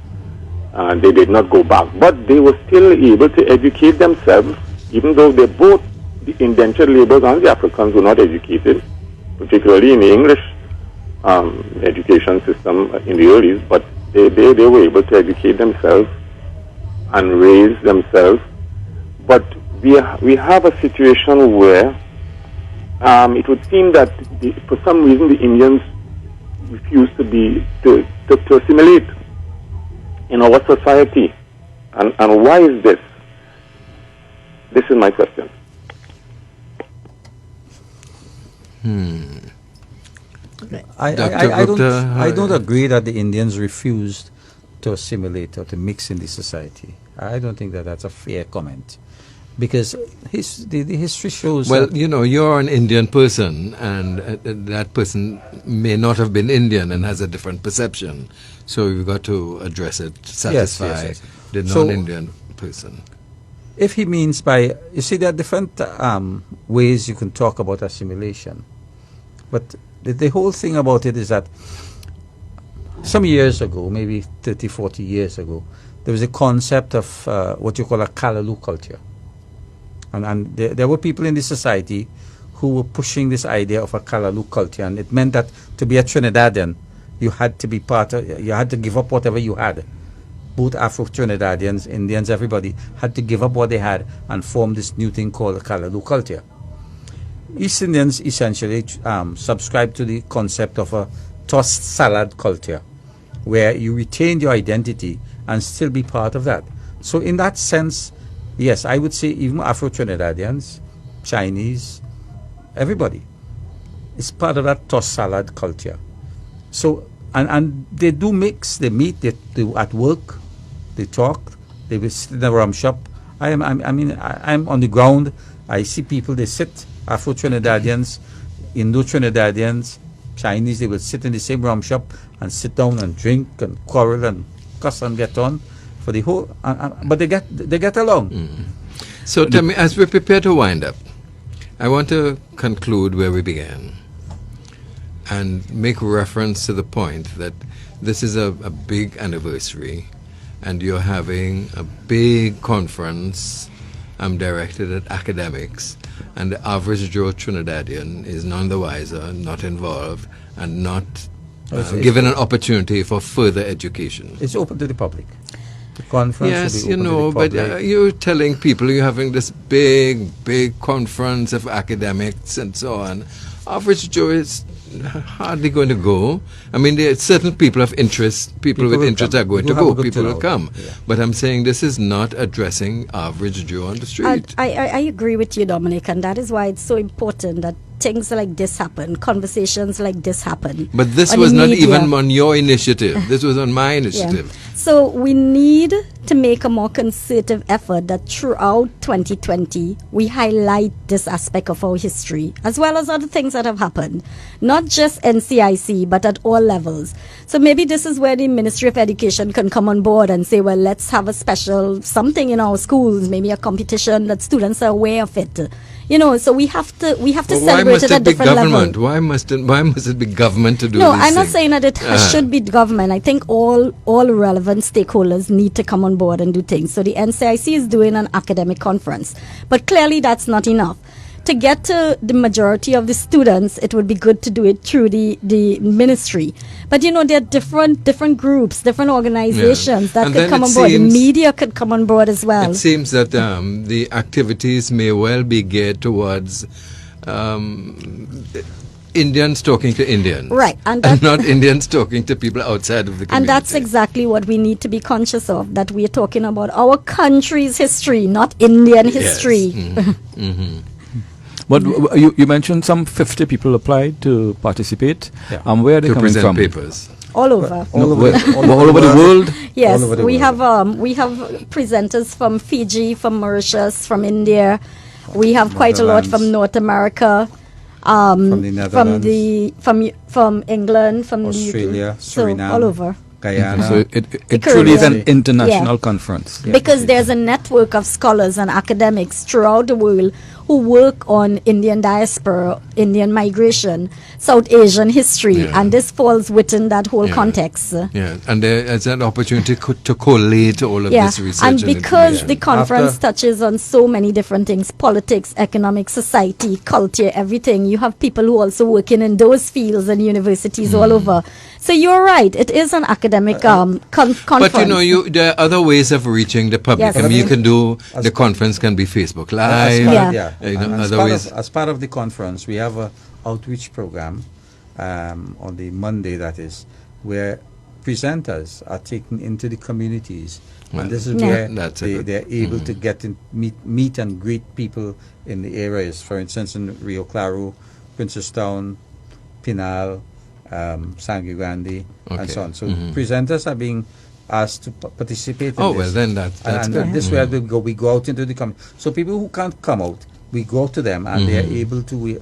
They did not go back. But they were still able to educate themselves, even though they both, the indentured laborers and the Africans, were not educated, particularly in the English education system in the early, but they were able to educate themselves and raise themselves. But we have a situation where it would seem that for some reason the Indians refuse to assimilate in our society. And why is this? This is my question. I don't agree that the Indians refused to assimilate or to mix in the society. I don't think that that's a fair comment. because the history shows. Well, that you're an Indian person, and that person may not have been Indian and has a different perception. So you've got to address it to satisfy yes. the So- non-Indian person. if he means by, you see, there are different ways you can talk about assimilation. But the whole thing about it is that some years ago, maybe 30, 40 years ago, there was a concept of what you call a Kalaloo culture. And there were people in the society who were pushing this idea of a Kalaloo culture. And it meant that to be a Trinidadian, you had to be you had to give up whatever you had. Both Afro-Trinidadians, Indians, everybody had to give up what they had and form this new thing called a Kalaloo culture. East Indians essentially subscribe to the concept of a tossed salad culture, where you retain your identity and still be part of that. So in that sense, yes, I would say even Afro-Trinidadians, Chinese, everybody is part of that tossed salad culture. So, and they do mix, they meet, they do at work, they talk, they will sit in a rum shop. I'm on the ground, I see people, they sit, Afro-Trinidadians, Indo-Trinidadians, Chinese, they will sit in the same rum shop and sit down and drink and quarrel and cuss and get on for the whole, but they get along. So tell me, as we prepare to wind up, I want to conclude where we began and make reference to the point that this is a big anniversary and you're having a big conference directed at academics, and the average Joe Trinidadian is none the wiser, not involved, and not given an opportunity for further education. It's open to the public. The conference Yes, will be open to the but public. you're telling people you're having this big conference of academics and so on. Average Joe is hardly going to go. I mean, there are certain people of interest, people with will interest come. are going You to have a go, good people will turnout. come. Yeah. But I'm saying this is not addressing average Joe on the street. I agree with you, Dominic, and that is why it's so important that things like this happen, conversations like this happen. But this on was the not media. even on your initiative. This was on my initiative. Yeah. So we need to make a more concerted effort that throughout 2020 we highlight this aspect of our history as well as other things that have happened, not just NCIC but at all levels. So maybe this is where the Ministry of Education can come on board and say, well, let's have a special something in our schools, maybe a competition that students are aware of it. So we have to Why celebrate must it it at be different government? levels. Why must it be government to do No, these I'm not things? saying that it should be government. I think all relevant stakeholders need to come on board and do things. So the NCIC is doing an academic conference, but clearly that's not enough. To get to the majority of the students, it would be good to do it through the ministry. But there are different groups, different organizations that And could then come it on board. The seems- media could come on board as well. It seems that the activities may well be geared towards Indians talking to Indians. Right, and not Indians talking to people outside of the community. And that's exactly what we need to be conscious of, that we are talking about our country's history, not Indian history. But you mentioned some 50 people applied to participate. Yeah. Where are they To coming present from? papers. All over. All over the world? Yes, All over the we world. have presenters from Fiji, from Mauritius, from India. We have quite a lot from North America, From the Netherlands. from England, from Australia, the UK, so Suriname, all over. Guyana. So it The truly is an Caribbean. international Yeah. conference. Because there's a network of scholars and academics throughout the world who work on Indian diaspora, Indian migration, South Asian history, and this falls within that whole context. Yeah, and there is an opportunity to collate all of this research. And because information. the conference touches on so many different things, politics, economic, society, culture, everything, you have people who also working in those fields and universities all over. So you're right, it is an academic conference. But there are other ways of reaching the public. Yes. I mean, you can do the conference can be Facebook Live. Other ways. As part of the conference, we have a outreach program on the Monday, that is, where presenters are taken into the communities, and this is where they're able to get in, meet and greet people in the areas. For instance, in Rio Claro, Princestown, Pinal, Sangre Grande, and so on. So presenters are being asked to participate in Oh, this. well, then that's and good. this way we go out into the so people who can't come out, we go to them and they are able to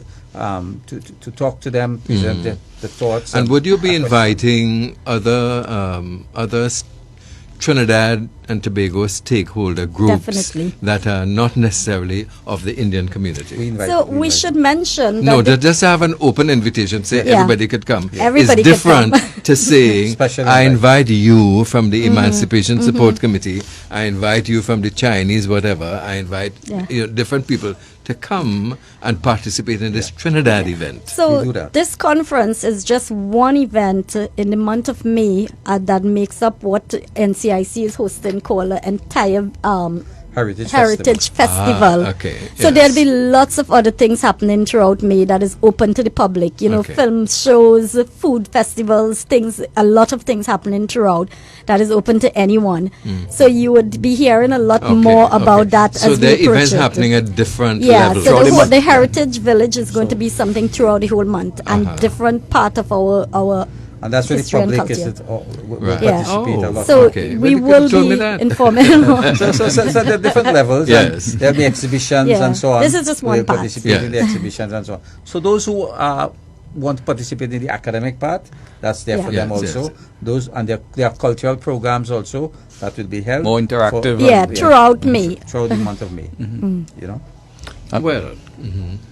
talk to them, present the thoughts. And would you be inviting other Trinidad and Tobago stakeholder groups Definitely. that are not necessarily of the Indian community? So we should mention No, that just have an open invitation, say Yeah. everybody could come. Everybody it's could different come. to saying, Special I invite. invite you from the Emancipation Support Committee, I invite you from the Chinese whatever, I invite different people to come and participate in this Trinidad event. So We do that. this conference is just one event in the month of May that makes up what NCIC is hosting called an entire Heritage Festival. Okay. So yes. there'll be lots of other things happening throughout May that is open to the public. You know, Okay. film shows, food festivals, a lot of things happening throughout that is open to anyone. So you would be hearing a lot more about that So as there we are approach events it. happening at different Yeah, levels. so the Heritage Village is going to be something throughout the whole month and different part of our and that's where the history and public is culture. will Right. Yeah. participate a lot. So Okay. we Well, you will could've told me be that. informing. So there are different levels. Yes. And there'll be exhibitions Yeah. and so on. This is just one We'll part. participate in the Yeah. exhibitions and so on. So those who want to participate in the academic part, that's there for Yeah. them Yes, also. yes. Those and there are cultural programs also that will be held. More interactive. Throughout May. Throughout the month of May. You know. Well,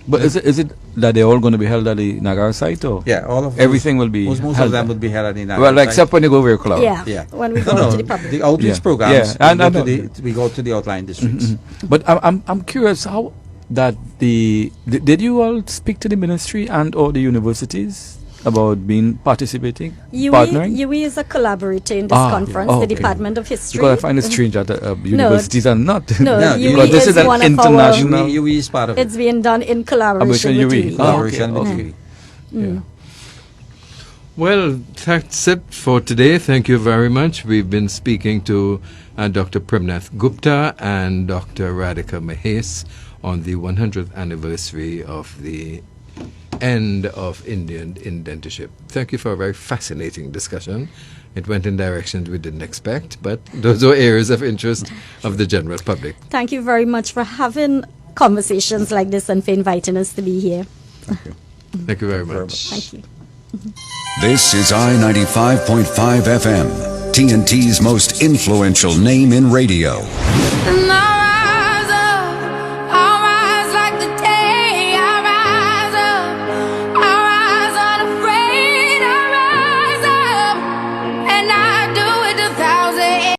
But is it that they're all going to be held at the Nagar site, or Yeah, all of everything will be most held of them there? would be held at the Nagar Well, site. except when you go very close. Yeah. When we go out to the public. The outreach Yeah. programs. Yeah, and I we, know. we go to the outlying districts. But I'm curious how that did you all speak to the ministry and or the universities about participating, partnering? UE is a collaborator in this conference, the Department of History. Because I find it strange that universities are not. No, UE because this is is an one of international. UE is part of it. It's being done in collaboration with UE. Collaboration with Okay. UE. Well, that's it for today. Thank you very much. We've been speaking to Dr. Primnath Gooptar and Dr. Radika Mahase on the 100th anniversary of the end of Indian indentureship. Thank you for a very fascinating discussion. It went in directions we didn't expect, but those are areas of interest of the general public. Thank you very much for having conversations like this and for inviting us to be here. Thank you very much. Thank you. This is I-95.5 FM, TNT's most influential name in radio. And I